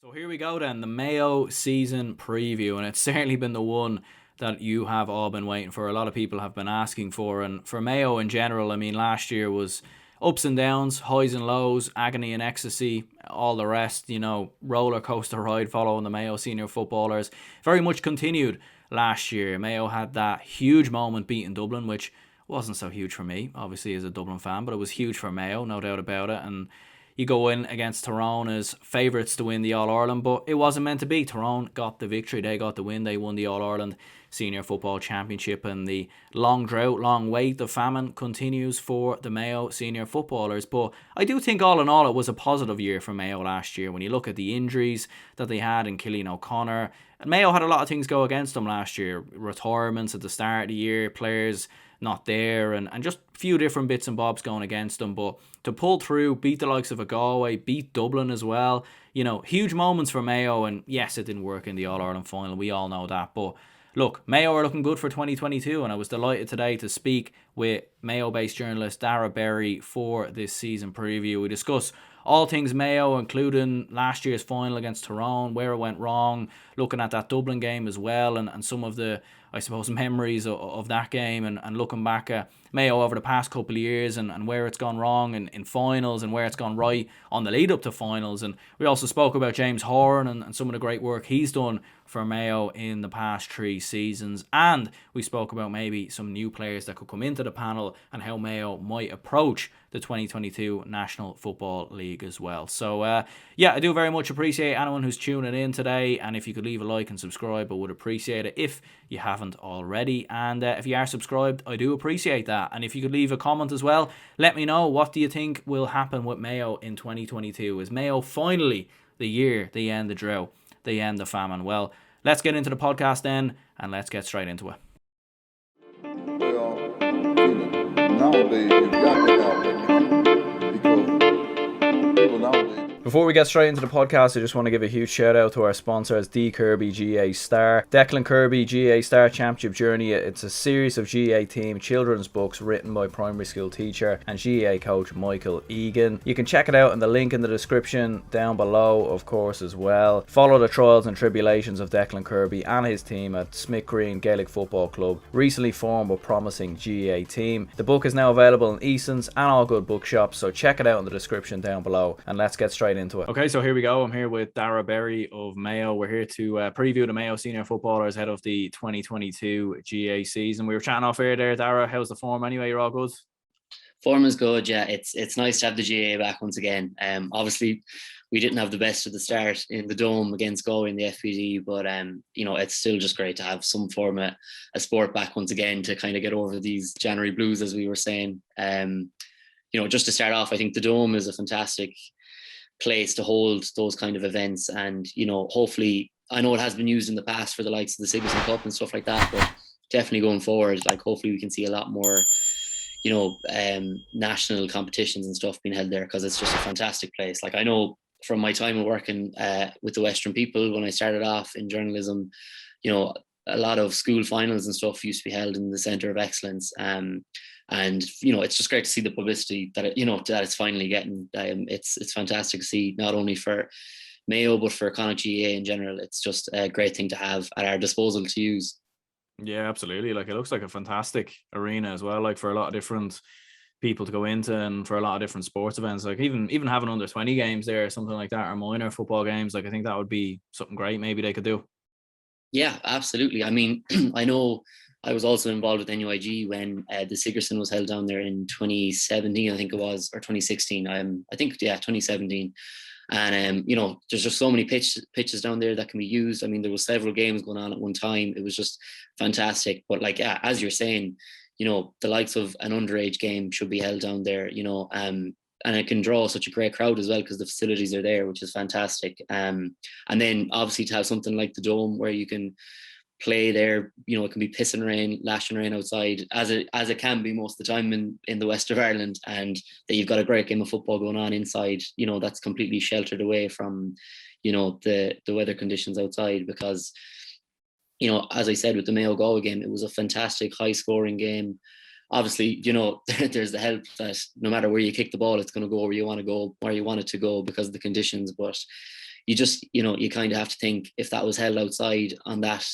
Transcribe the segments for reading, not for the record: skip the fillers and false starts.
So here we go then, the Mayo season preview, and it's certainly been the one that you have all been waiting for. A lot of people have been asking for, and for Mayo in general, I mean, last year was ups and downs, highs and lows, agony and ecstasy, all the rest, roller coaster ride following the Mayo senior footballers. Very much continued last year. Mayo had that huge moment beating Dublin, which wasn't so huge for me, obviously, as a Dublin fan, but it was huge for Mayo, no doubt about it. And you go in against Tyrone as favourites to win the All-Ireland, but it wasn't meant to be. Tyrone got the victory, they got the win, they won the All-Ireland Senior Football Championship, and the long drought, long wait, the famine continues for the Mayo senior footballers. But I do think all in all it was a positive year for Mayo last year. When you look at the injuries that they had in Cillian O'Connor, and Mayo had a lot of things go against them last year. Retirements at the start of the year, players not there, and just a few different bits and bobs going against them. But to pull through, beat the likes of a Galway, beat Dublin as well, huge moments for Mayo. And yes, it didn't work in the All-Ireland final, we all know that. But look, Mayo are looking good for 2022, and I was delighted today to speak with Mayo-based journalist Darragh Berry for this season preview. We discuss all things Mayo, including last year's final against Tyrone, where it went wrong, looking at that Dublin game as well, and some of the, I suppose, memories of that game, and looking back at Mayo over the past couple of years, and where it's gone wrong in finals and where it's gone right on the lead up to finals. And we also spoke about James Horan and some of the great work he's done for Mayo in the past 3 seasons. And we spoke about maybe some new players that could come into the panel and how Mayo might approach the 2022 National Football League as well. So, I do very much appreciate anyone who's tuning in today. And if you could leave a like and subscribe, I would appreciate it if you haven't already. And if you are subscribed, I do appreciate that. And if you could leave a comment as well, let me know, what do you think will happen with Mayo in 2022? Is Mayo finally the year they end the drought, they end the famine? Well, let's get into the podcast then, and let's get straight into it. Well, nowadays you got to have that because people nowadays. Before we get straight into the podcast, I just want to give a huge shout out to our sponsors, Declan Kirby GAA Star. Declan Kirby GAA Star Championship Journey. It's a series of GAA team children's books written by primary school teacher and GAA coach Michael Egan. You can check it out in the link in the description down below, of course, as well. Follow the trials and tribulations of Declan Kirby and his team at Smithgreen Gaelic Football Club, recently formed but promising GAA team. The book is now available in Easons and all good bookshops, so check it out in the description down below, and let's get straight into it. Okay, so here we go. I'm here with Darragh Berry of Mayo. We're here to preview the Mayo senior footballers ahead of the 2022 GAA season. We were chatting off here there, Darragh. How's the form anyway? You're all good? Form is good, yeah. It's nice to have the GAA back once again. Obviously, we didn't have the best at the start in the Dome against Galway in the FPD, but it's still just great to have some form of a sport back once again to kind of get over these January blues, as we were saying. Just to start off, I think the Dome is a fantastic place to hold those kind of events, and hopefully, I know it has been used in the past for the likes of the Sigerson Cup and stuff like that, but definitely going forward, like, hopefully we can see a lot more national competitions and stuff being held there, because it's just a fantastic place. Like, I know from my time of working with the Western People when I started off in journalism, a lot of school finals and stuff used to be held in the Centre of Excellence. And it's just great to see the publicity that that it's finally getting. It's fantastic to see, not only for Mayo but for Connacht GAA in general. It's just a great thing to have at our disposal to use. Yeah, absolutely. Like, it looks like a fantastic arena as well, like for a lot of different people to go into, and for a lot of different sports events. Like even having under 20 games there or something like that, or minor football games, like I think that would be something great maybe they could do. Yeah, absolutely. I mean, I know I was also involved with NUIG when the Sigerson was held down there in 2017, I think it was, or 2016. I think, 2017. And, there's just so many pitches down there that can be used. I mean, there was several games going on at one time. It was just fantastic. But like, yeah, as you're saying, the likes of an underage game should be held down there, and it can draw such a great crowd as well because the facilities are there, which is fantastic. And then obviously to have something like the Dome where you can play there, it can be pissing rain, lashing rain outside, as it can be most of the time in the west of Ireland, and that you've got a great game of football going on inside, that's completely sheltered away from, the weather conditions outside. Because, as I said, with the Mayo Galway game, it was a fantastic high scoring game. Obviously, there's the help that no matter where you kick the ball, it's going to go where you want to go, where you want it to go because of the conditions. But you just, you kind of have to think, if that was held outside on that,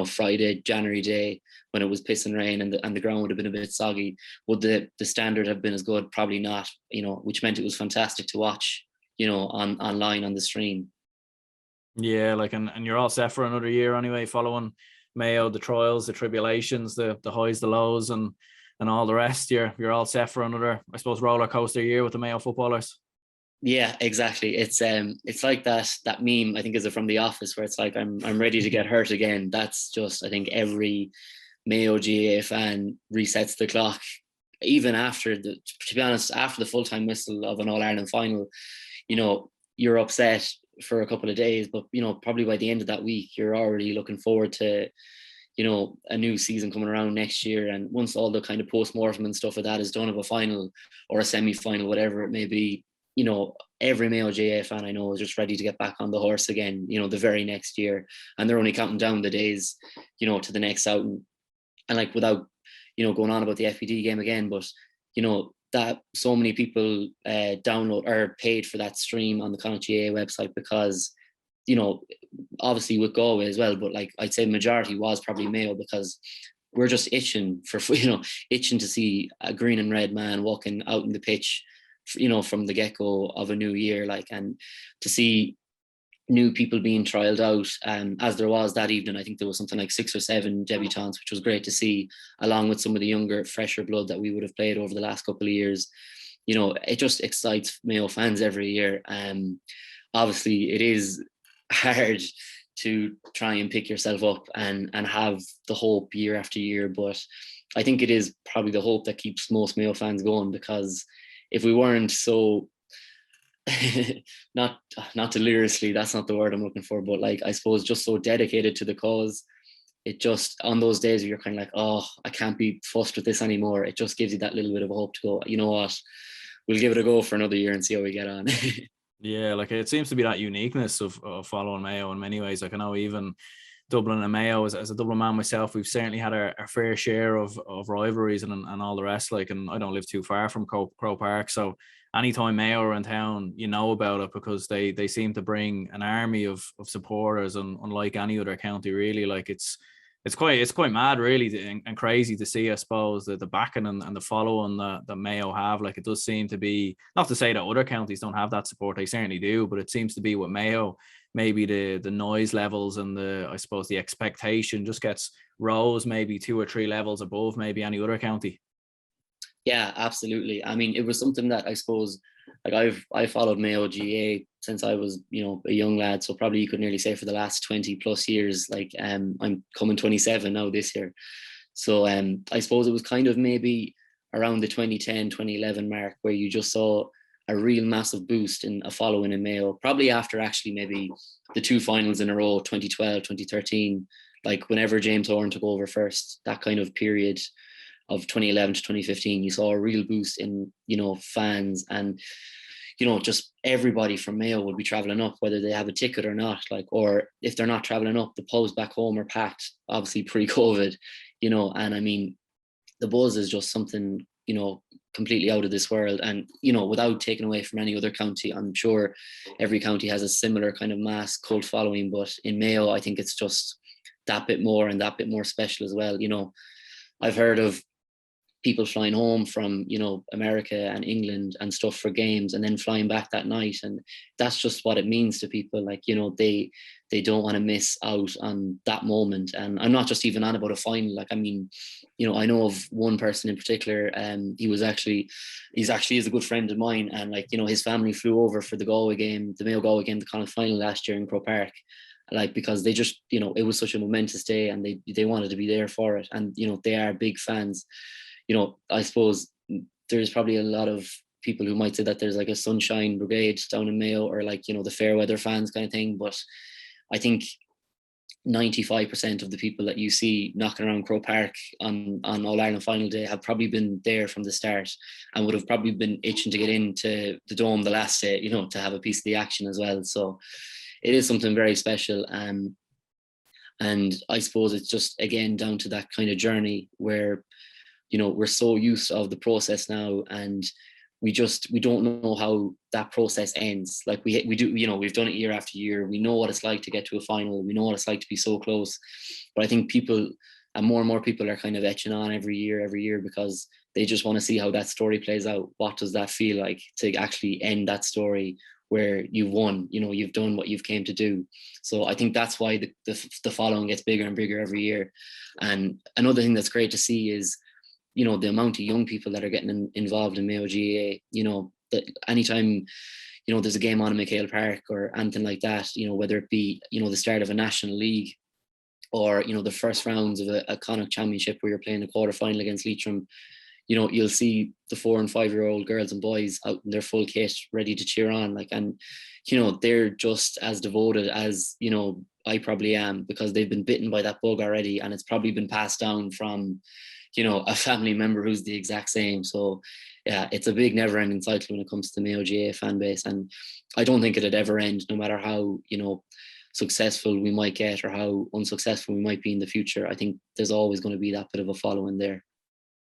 Friday, January day, when it was pissing rain and the ground would have been a bit soggy, would the standard have been as good? Probably not, which meant it was fantastic to watch, online on the stream. Yeah, like, and you're all set for another year anyway, following Mayo, the trials, the tribulations, the highs, the lows, and all the rest. You're all set for another, I suppose, roller coaster year with the Mayo footballers. Yeah, exactly. It's like that meme, I think, is it from The Office, where it's like, I'm ready to get hurt again. That's just, I think, every Mayo GAA fan resets the clock, even after to be honest, after the full-time whistle of an All-Ireland final. You're upset for a couple of days, but probably by the end of that week, you're already looking forward to a new season coming around next year. And once all the kind of post-mortem and stuff like that is done, of a final or a semi-final, whatever it may be, every Mayo GAA fan I know is just ready to get back on the horse again, the very next year. And they're only counting down the days, to the next outing. And like, without, going on about the FPD game again, but, that so many people download or paid for that stream on the Connacht GAA website, because, obviously with Galway as well, but like, I'd say majority was probably Mayo, because we're just itching for, itching to see a green and red man walking out in the pitch, from the get-go of a new year, like, and to see new people being trialed out, as there was that evening. I think there was something like 6 or 7 debutants, which was great to see, along with some of the younger, fresher blood that we would have played over the last couple of years. It just excites Mayo fans every year. Obviously, it is hard to try and pick yourself up and have the hope year after year, but I think it is probably the hope that keeps most Mayo fans going, because if we weren't so not deliriously, that's not the word I'm looking for, but like, I suppose just so dedicated to the cause, it just, on those days where you're kind of like, oh, I can't be fussed with this anymore, it just gives you that little bit of a hope to go, you know what, we'll give it a go for another year and see how we get on. Yeah, like, it seems to be that uniqueness of following Mayo in many ways. Like, I know even Dublin and Mayo, as a Dublin man myself, we've certainly had our fair share of rivalries and all the rest. Like, and I don't live too far from Crow Park, so anytime Mayo are in town, about it, because they seem to bring an army of supporters, and unlike any other county, really. Like, it's quite mad, really, and crazy to see, I suppose, the backing and the following that Mayo have. Like, it does seem to be, not to say that other counties don't have that support, they certainly do, but it seems to be with Mayo, maybe the noise levels and I suppose the expectation just gets rose maybe 2 or 3 levels above maybe any other county. Yeah, absolutely. I mean, it was something that, I suppose, like, I followed Mayo GAA since I was, a young lad. So probably you could nearly say for the last 20 plus years. Like, I'm coming 27 now this year. So I suppose it was kind of maybe around the 2010, 2011 mark where you just saw a real massive boost in a following in Mayo, probably after actually maybe the 2 finals in a row, 2012, 2013, like whenever James Horan took over first, that kind of period of 2011 to 2015, you saw a real boost in, fans, and, just everybody from Mayo would be traveling up, whether they have a ticket or not, like, or if they're not traveling up, the pubs back home are packed, obviously pre-COVID, and I mean, the buzz is just something, completely out of this world. And, without taking away from any other county, I'm sure every county has a similar kind of mass cult following, but in Mayo, I think it's just that bit more and that bit more special as well. I've heard of people flying home from, America and England and stuff for games, and then flying back that night. And that's just what it means to people. Like, they don't want to miss out on that moment. And I'm not just even on about a final. Like, I mean, I know of one person in particular, he's actually is a good friend of mine. And like, his family flew over for the Galway game, the Mayo Galway game, the Connacht final last year in Crow Park. Like, because they just, it was such a momentous day, and they wanted to be there for it. And, they are big fans. I suppose there's probably a lot of people who might say that there's like a sunshine brigade down in Mayo, or like, the fair weather fans kind of thing. But I think 95% of the people that you see knocking around Crow Park on All-Ireland final day have probably been there from the start, and would have probably been itching to get into the Dome the last day, to have a piece of the action as well. So it is something very special. And I suppose it's just, again, down to that kind of journey where, we're so used of the process now, and we don't know how that process ends. Like we do, you know, we've done it year after year. We know what it's like to get to a final. We know what it's like to be so close. But I think people, and more people, are kind of etching on every year because they just want to see how that story plays out. What does that feel like to actually end that story where you've won, you know, you've done what you've came to do. So I think that's why the following gets bigger and bigger every year. And another thing that's great to see is, you know, the amount of young people that are getting involved in Mayo GAA. You know, that anytime, you know, there's a game on in McHale Park or anything like that, you know, whether it be, you know, the start of a national league, or, you know, the first rounds of a Connacht championship where you're playing a quarter final against Leitrim, you know, you'll see the 4 and 5 year old girls and boys out in their full kit, ready to cheer on. Like, and, you know, they're just as devoted as, you know, I probably am, because they've been bitten by that bug already, and it's probably been passed down from, you know, a family member who's the exact same. So yeah, it's a big never ending cycle when it comes to the Mayo GAA fan base. And I don't think it'd ever end, no matter how, you know, successful we might get or how unsuccessful we might be in the future. I think there's always going to be that bit of a following there.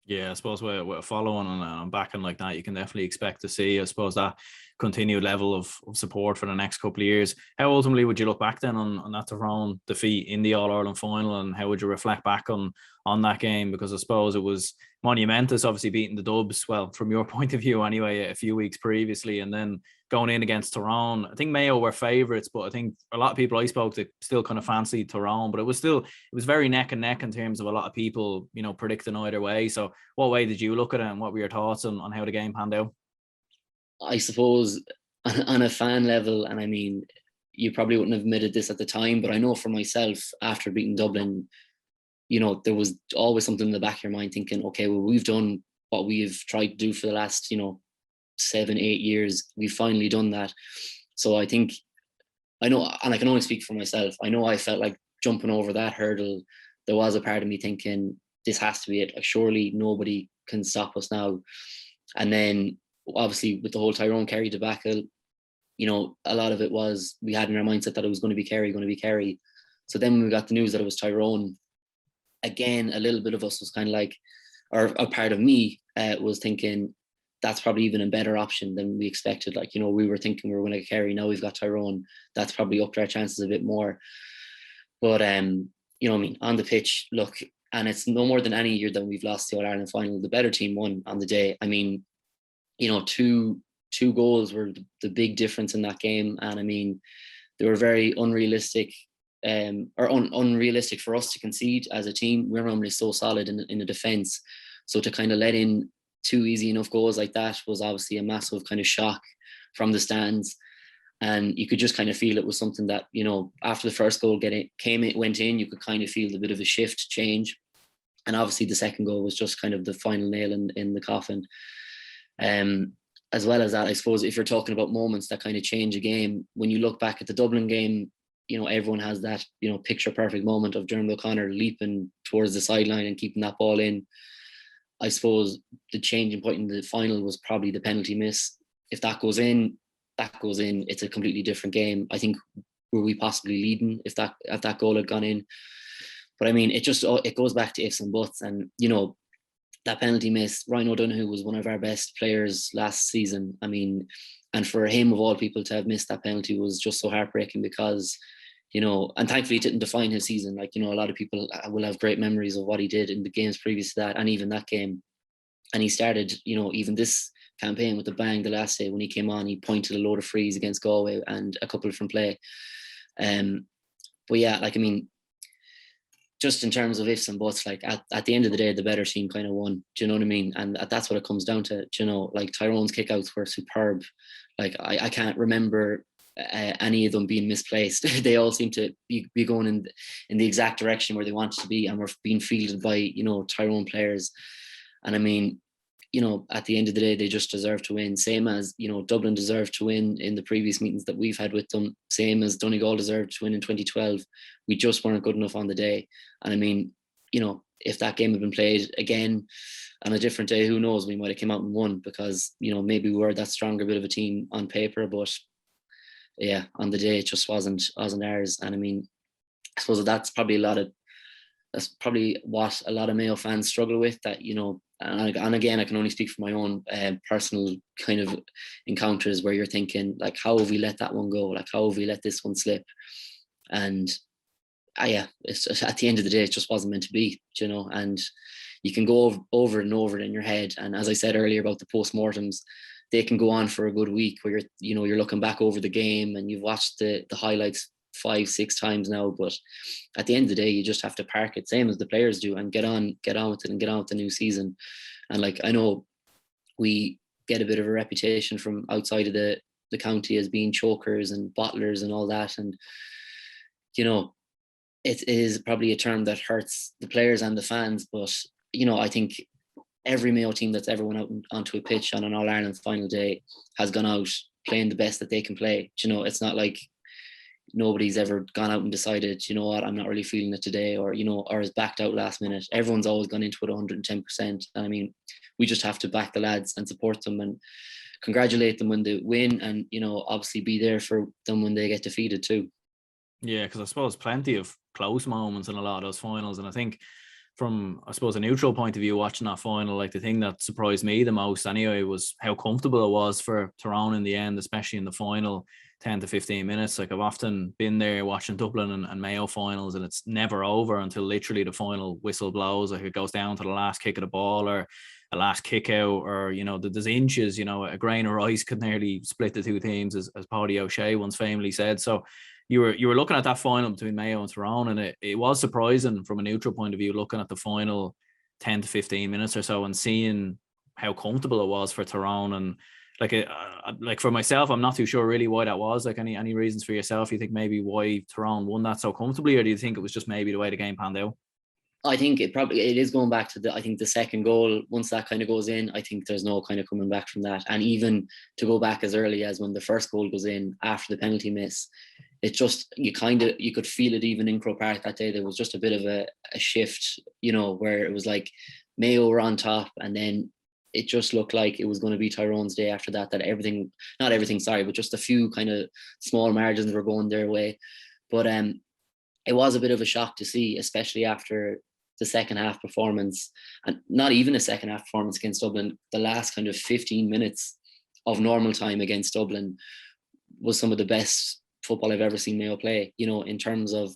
Yeah, I suppose with a following and backing like that, you can definitely expect to see, I suppose, that continued level of support for the next couple of years. How ultimately would you look back then on that Tyrone defeat in the All-Ireland final, and how would you reflect back on that game? Because I suppose it was monumentous, obviously beating the Dubs, well, from your point of view anyway, a few weeks previously, and then going in against Tyrone. I think Mayo were favourites, but I think a lot of people I spoke to still kind of fancied Tyrone, but it was very neck and neck in terms of a lot of people, you know, predicting either way. So what way did you look at it, and what were your thoughts on how the game panned out? I suppose on a fan level, and I mean, you probably wouldn't have admitted this at the time, but I know for myself, after beating Dublin, you know, there was always something in the back of your mind thinking, okay, well, we've done what we've tried to do for the last, you know, 7-8 years. We've finally done that. So I think, I know, and I can only speak for myself, I know I felt like jumping over that hurdle, there was a part of me thinking, this has to be it. Like, surely nobody can stop us now. And then obviously with the whole Tyrone Kerry debacle, you know, a lot of it was, we had in our mindset that it was going to be Kerry. So then when we got the news that it was Tyrone, again, a little bit of us was kind of like, or a part of me was thinking, that's probably even a better option than we expected. Like, you know, we were thinking we were going to get Kerry, now we've got Tyrone. That's probably upped our chances a bit more. But, you know what I mean, on the pitch, look, and it's no more than any year that we've lost the All-Ireland final. The better team won on the day. I mean, you know, two goals were the big difference in that game. And I mean, they were very unrealistic, unrealistic for us to concede as a team. We're normally so solid in the defence. So to kind of let in 2 easy enough goals like that was obviously a massive kind of shock from the stands. And you could just kind of feel it was something that, you know, after the first goal went in, you could kind of feel a bit of a shift change. And obviously the second goal was just kind of the final nail in the coffin. As well as that, I suppose, if you're talking about moments that kind of change a game, when you look back at the Dublin game, you know, everyone has that, you know, picture perfect moment of Dermot O'Connor leaping towards the sideline and keeping that ball in. I suppose the changing point in the final was probably the penalty miss. If that goes in, it's a completely different game. I think, were we possibly leading if that goal had gone in? But I mean, it goes back to ifs and buts. And, you know, that penalty miss, Ryan O'Donoghue was one of our best players last season. I mean, and for him, of all people, to have missed that penalty was just so heartbreaking, because, you know, and thankfully it didn't define his season. Like, you know, a lot of people will have great memories of what he did in the games previous to that, and even that game. And he started, you know, even this campaign with a bang the last day when he came on. He pointed a load of frees against Galway and a couple from play. But yeah, like, I mean, just in terms of ifs and buts, like at the end of the day, the better team kind of won. Do you know what I mean? And that's what it comes down to. Do you know, like, Tyrone's kickouts were superb. Like, I can't remember any of them being misplaced. They all seem to be going in the exact direction where they wanted to be, and were being fielded by, you know, Tyrone players. And I mean, you know, at the end of the day, they just deserve to win. Same as, you know, Dublin deserved to win in the previous meetings that we've had with them. Same as Donegal deserved to win in 2012. We just weren't good enough on the day. And I mean, you know, if that game had been played again on a different day, who knows, we might have come out and won, because, you know, maybe we were that stronger bit of a team on paper. But yeah, on the day, it just wasn't ours. And I mean, I suppose that's probably what a lot of Mayo fans struggle with, that, you know, and again, I can only speak for my own personal kind of encounters where you're thinking, like, how have we let that one go? Like, how have we let this one slip? And yeah, it's just, at the end of the day, it just wasn't meant to be, you know. And you can go over and over it in your head. And as I said earlier about the postmortems, they can go on for a good week where you're looking back over the game and you've watched the highlights 5-6 times now. But at the end of the day, you just have to park it, same as the players do, and get on with it and get on with the new season. And like, I know we get a bit of a reputation from outside of the county as being chokers and bottlers and all that. And, you know, it is probably a term that hurts the players and the fans. But, you know, I think every Mayo team that's ever went out onto a pitch on an All-Ireland final day has gone out playing the best that they can play. You know, it's not like nobody's ever gone out and decided, you know what, I'm not really feeling it today, or, you know, or has backed out last minute. Everyone's always gone into it 110%. And I mean, we just have to back the lads and support them and congratulate them when they win, and, you know, obviously be there for them when they get defeated too. Yeah, because I suppose plenty of close moments in a lot of those finals. And I think from, I suppose, a neutral point of view, watching that final, like, the thing that surprised me the most anyway was how comfortable it was for Tyrone in the end, especially in the final 10 to 15 minutes. Like, I've often been there watching Dublin and Mayo finals, and it's never over until literally the final whistle blows. Like, it goes down to the last kick of the ball or a last kick out, or, you know, there's inches, you know, a grain of rice could nearly split the two teams, as Paddy O'Shea once famously said. So you were looking at that final between Mayo and Tyrone, and it was surprising from a neutral point of view, looking at the final 10 to 15 minutes or so and seeing how comfortable it was for Tyrone. And like for myself, I'm not too sure really why that was. Like, any reasons for yourself? You think maybe why Tyrone won that so comfortably, or do you think it was just maybe the way the game panned out? I think it is going back to I think the second goal. Once that kind of goes in, I think there's no kind of coming back from that. And even to go back as early as when the first goal goes in after the penalty miss, it just, you could feel it even in Croke Park that day. There was just a bit of a shift, you know, where it was like Mayo were on top, and then it just looked like it was going to be Tyrone's day after that, that not everything, sorry, but just a few kind of small margins were going their way. But it was a bit of a shock to see, especially after the second half performance, and not even a second half performance against Dublin. The last kind of 15 minutes of normal time against Dublin was some of the best football I've ever seen Mayo play, you know, in terms of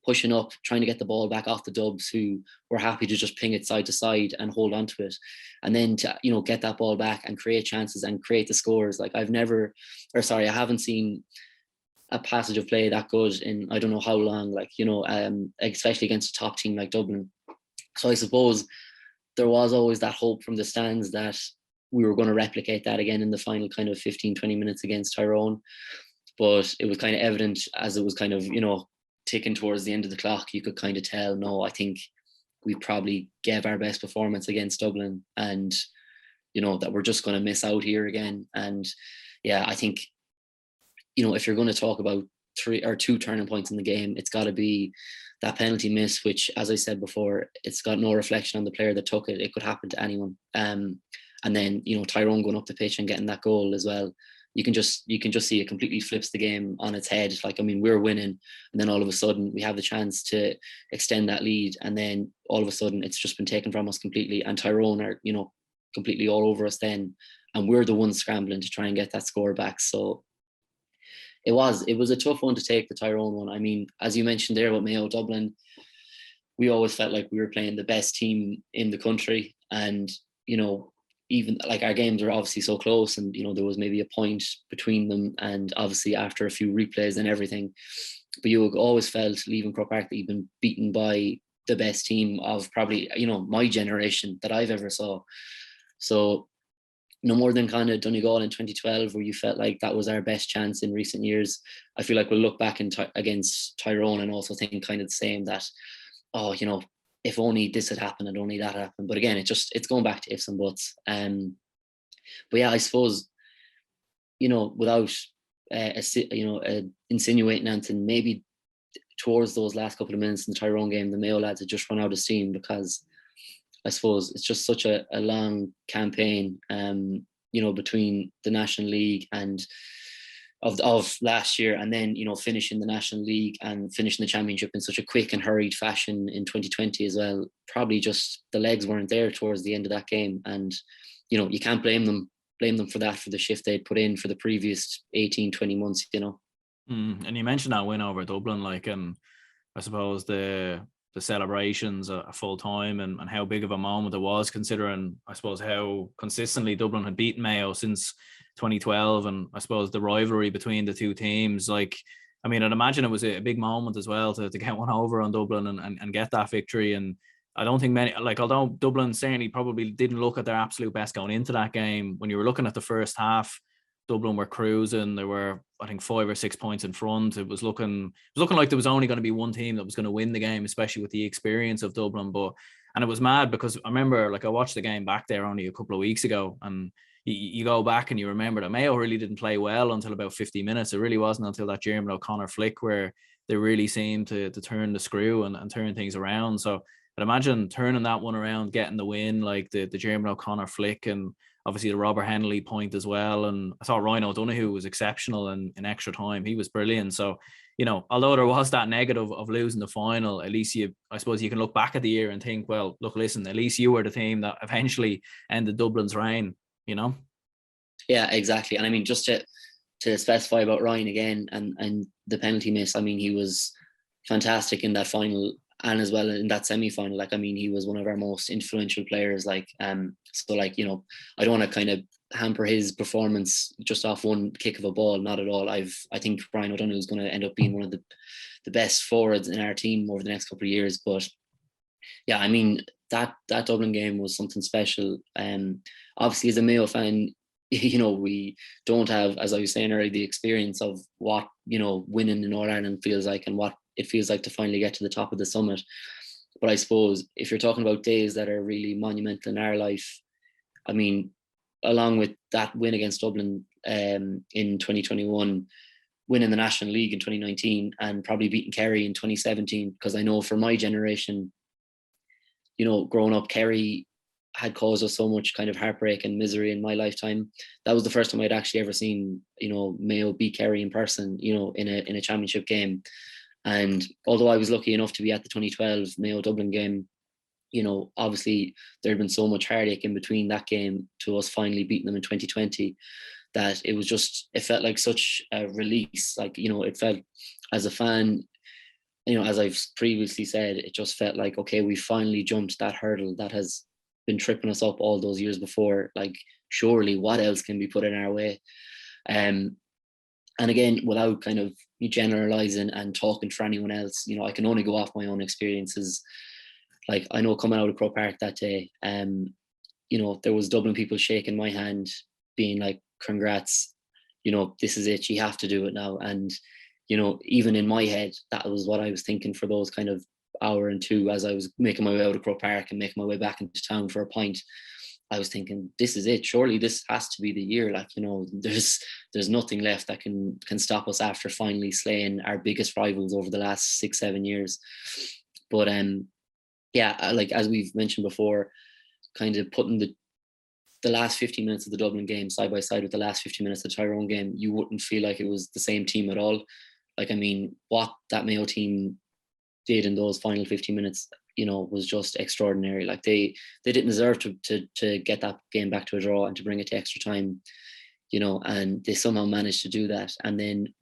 pushing up, trying to get the ball back off the Dubs, who were happy to just ping it side to side and hold on to it. And then to, you know, get that ball back and create chances and create the scores. Like, I haven't seen a passage of play that good in I don't know how long, like, you know, especially against a top team like Dublin. So I suppose there was always that hope from the stands that we were going to replicate that again in the final kind of 15-20 minutes against Tyrone. But it was kind of evident as it was kind of, you know, ticking towards the end of the clock. You could kind of tell, no, I think we probably gave our best performance against Dublin, and, you know, that we're just going to miss out here again. And yeah, I think, you know, if you're going to talk about 2 turning points in the game, it's got to be that penalty miss, which, as I said before, it's got no reflection on the player that took it. It could happen to anyone. And then, you know, Tyrone going up the pitch and getting that goal as well. You can just see it completely flips the game on its head. Like, I mean, we're winning, and then all of a sudden we have the chance to extend that lead, and then all of a sudden it's just been taken from us completely, and Tyrone are, you know, completely all over us then, and we're the ones scrambling to try and get that score back. So it was a tough one to take, the Tyrone one. I mean, as you mentioned there about Mayo Dublin, we always felt like we were playing the best team in the country, and, you know, even like our games were obviously so close, and, you know, there was maybe a point between them, and obviously after a few replays and everything, but you always felt leaving Croke Park that you've been beaten by the best team of probably, you know, my generation that I've ever saw. So no more than kind of Donegal in 2012, where you felt like that was our best chance in recent years. I feel like we'll look back against Tyrone and also think kind of the same, that, oh, you know, if only this had happened and only that happened. But again, it's going back to ifs and buts. But yeah, I suppose, you know, without insinuating anything, maybe towards those last couple of minutes in the Tyrone game, the Mayo lads had just run out of steam, because I suppose it's just such a long campaign, you know, between the National League and of last year, and then, you know, finishing the National League and finishing the championship in such a quick and hurried fashion in 2020 as well. Probably just the legs weren't there towards the end of that game, and, you know, you can't blame them for that, for the shift they'd put in for the previous 18-20 months, you know. And you mentioned that win over Dublin, like, and I suppose the celebrations a full time, and how big of a moment it was, considering, I suppose, how consistently Dublin had beaten Mayo since 2012, and I suppose the rivalry between the two teams. Like, I mean, I'd imagine it was a big moment as well to get one over on Dublin and get that victory. And I don't think many, like, although Dublin certainly probably didn't look at their absolute best going into that game, when you were looking at the first half, Dublin were cruising. They were, I think, 5 or 6 points in front. It was looking like there was only going to be one team that was going to win the game, especially with the experience of Dublin. And it was mad because I remember, like, I watched the game back there only a couple of weeks ago, and you go back and you remember that Mayo really didn't play well until about 50 minutes. It really wasn't until that Jeremy O'Connor flick where they really seemed to turn the screw and turn things around. So I'd imagine turning that one around, getting the win, like the Jeremy O'Connor flick, and obviously the Robert Henley point as well. And I thought Ryan O'Donoghue was exceptional in extra time. He was brilliant. So, you know, although there was that negative of losing the final, at least I suppose you can look back at the year and think, well, look, listen, at least you were the team that eventually ended Dublin's reign, you know? Yeah, exactly. And I mean, just to specify about Ryan again, and the penalty miss, I mean, he was fantastic in that final, and as well in that semi-final. Like, I mean, he was one of our most influential players. Like, so, like, you know, I don't want to kind of hamper his performance just off one kick of a ball. Not at all. I think Brian O'Donoghue is going to end up being one of the best forwards in our team over the next couple of years. But yeah, I mean, that Dublin game was something special. Obviously, as a Mayo fan, you know, we don't have, as I was saying earlier, the experience of what, you know, winning in All-Ireland feels like, and what it feels like to finally get to the top of the summit. But I suppose if you're talking about days that are really monumental in our life, I mean, along with that win against Dublin in 2021, winning the National League in 2019, and probably beating Kerry in 2017, because I know for my generation, you know, growing up, Kerry had caused us so much kind of heartbreak and misery in my lifetime. That was the first time I'd actually ever seen, you know, Mayo beat Kerry in person, you know, in a championship game. And although I was lucky enough to be at the 2012 Mayo Dublin game, you know, obviously there had been so much heartache in between that game to us finally beating them in 2020, that it was just, it felt like such a release. Like, you know, it felt, as a fan, you know, as I've previously said, it just felt like, okay, we finally jumped that hurdle that has been tripping us up all those years before. Like, surely what else can be put in our way? And again, without kind of generalizing and talking for anyone else, you know, I can only go off my own experiences. Like, I know coming out of Croke Park that day, you know, there was Dublin people shaking my hand, being like, congrats, you know, this is it, you have to do it now. And, you know, even in my head, that was what I was thinking for those kind of hour and two, as I was making my way out of Croke Park and making my way back into town for a pint. I was thinking, this is it. Surely this has to be the year. Like, you know, there's nothing left that can stop us after finally slaying our biggest rivals over the last 6-7 years. But yeah, like, as we've mentioned before, kind of putting the last 15 minutes of the Dublin game side by side with the last 15 minutes of the Tyrone game, you wouldn't feel like it was the same team at all. Like, I mean, what that Mayo team did in those final 15 minutes, you know, was just extraordinary. Like, they didn't deserve to get that game back to a draw and to bring it to extra time, you know, and they somehow managed to do that. And then,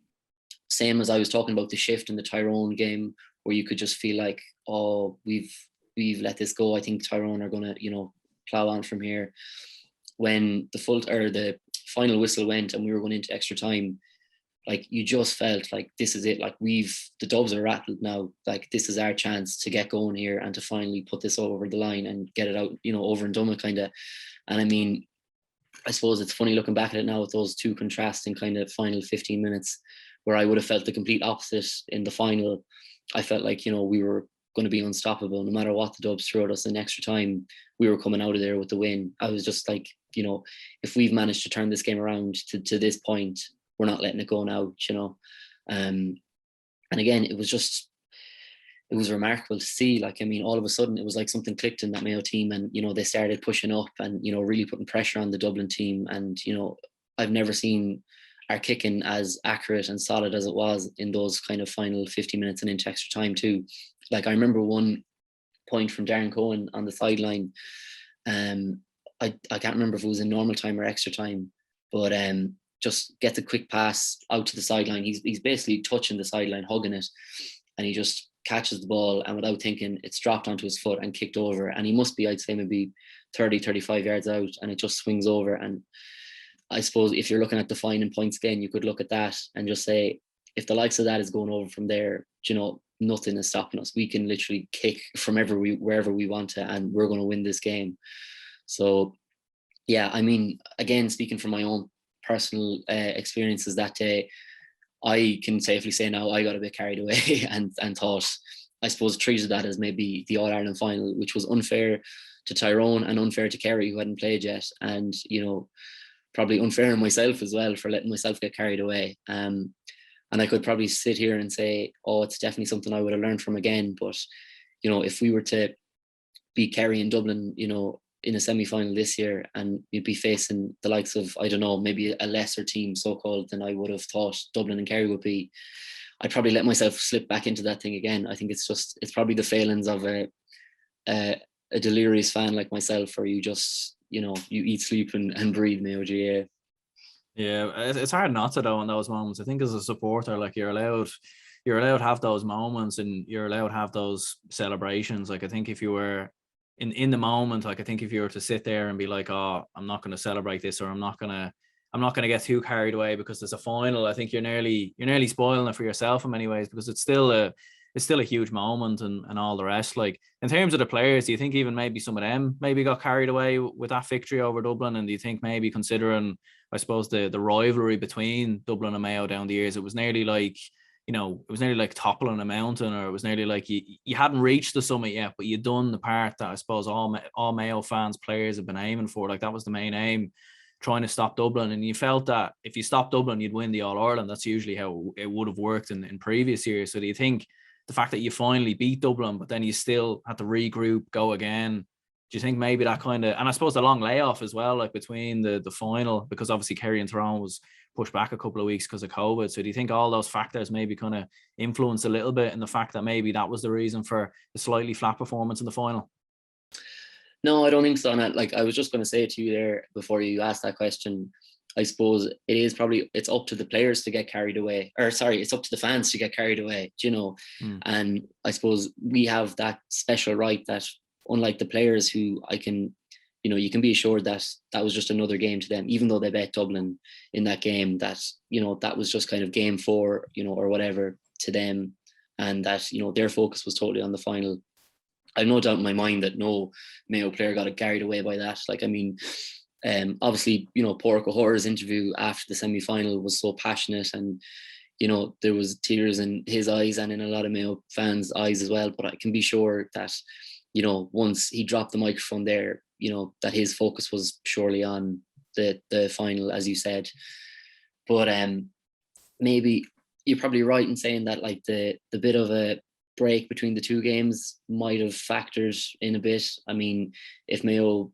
same as I was talking about the shift in the Tyrone game, where you could just feel like, oh, we've let this go. I think Tyrone are gonna, you know, plow on from here. When the final whistle went and we were going into extra time, like, you just felt like, this is it. Like, the Dubs are rattled now. Like, this is our chance to get going here and to finally put this over the line and get it out, you know, over and done with, kind of. And I mean, I suppose it's funny looking back at it now with those two contrasting kind of final 15 minutes, where I would have felt the complete opposite in the final. I felt like, you know, we were going to be unstoppable. No matter what the Dubs threw at us in extra time, we were coming out of there with the win. I was just like, you know, if we've managed to turn this game around to this point, we're not letting it go now, you know. And again, it was remarkable to see. Like, I mean, all of a sudden it was like something clicked in that Mayo team, and, you know, they started pushing up and, you know, really putting pressure on the Dublin team. And, you know, I've never seen our kicking as accurate and solid as it was in those kind of final 50 minutes and into extra time too. Like I remember one point from Darren Cohen on the sideline. I can't remember if it was in normal time or extra time, but just gets a quick pass out to the sideline. He's basically touching the sideline, hugging it, and he just catches the ball, and without thinking, it's dropped onto his foot and kicked over. And he must be, I'd say, maybe 30, 35 yards out, and it just swings over. And I suppose if you're looking at defining points again, you could look at that and just say, if the likes of that is going over from there, you know, nothing is stopping us. We can literally kick from wherever we want to, and we're going to win this game. So, yeah, I mean, again, speaking from my own personal experiences that day, I can safely say now I got a bit carried away and thought, I suppose, treated that as maybe the All-Ireland final, which was unfair to Tyrone and unfair to Kerry, who hadn't played yet. And, you know, probably unfair on myself as well for letting myself get carried away. And I could probably sit here and say, oh, it's definitely something I would have learned from again. But, you know, if we were to beat Kerry in Dublin, you know, in a semi-final this year, and you'd be facing the likes of, I don't know, maybe a lesser team so-called than I would have thought Dublin and Kerry would be, I'd probably let myself slip back into that thing again. I think it's probably the failings of a delirious fan like myself, or you just, you know, you eat, sleep and breathe Mayo GAA. Yeah, it's hard not to though in those moments. I think as a supporter, like you're allowed to have those moments, and you're allowed to have those celebrations. Like I think if you were in the moment, like I think if you were to sit there and be like, oh, I'm not going to celebrate this, or I'm not going to get too carried away because there's a final, I think you're nearly spoiling it for yourself in many ways, because it's still a huge moment and all the rest. Like in terms of the players, do you think even maybe some of them maybe got carried away with that victory over Dublin? And do you think maybe, considering, I suppose, the rivalry between Dublin and Mayo down the years, it was nearly like, you know, it was nearly like toppling a mountain, or it was nearly like you hadn't reached the summit yet, but you'd done the part that I suppose all Mayo fans, players have been aiming for. Like that was the main aim, trying to stop Dublin. And you felt that if you stopped Dublin, you'd win the All-Ireland. That's usually how it would have worked in previous years. So do you think the fact that you finally beat Dublin, but then you still had to regroup, go again, do you think maybe that kind of, and I suppose the long layoff as well, like between the final, because obviously Kerry and Tyrone was pushed back a couple of weeks because of COVID. So do you think all those factors maybe kind of influence a little bit in the fact that maybe that was the reason for the slightly flat performance in the final? No, I don't think so. And like I was just going to say to you there before you asked that question, I suppose it's up to the players to get carried away, or sorry, it's up to the fans to get carried away, you know. And I suppose we have that special right that, unlike the players who you can be assured that that was just another game to them, even though they bet Dublin in that game, that, you know, that was just kind of game 4, you know, or whatever to them. And that, you know, their focus was totally on the final. I have no doubt in my mind that no Mayo player got carried away by that. Like, I mean, obviously, you know, Pádraig O'Hara's interview after the semi-final was so passionate, and, you know, there was tears in his eyes and in a lot of Mayo fans' eyes as well. But I can be sure that, you know, once he dropped the microphone there, you know, that his focus was surely on the final, as you said. But maybe you're probably right in saying that, like, the bit of a break between the two games might have factored in a bit. I mean, if Mayo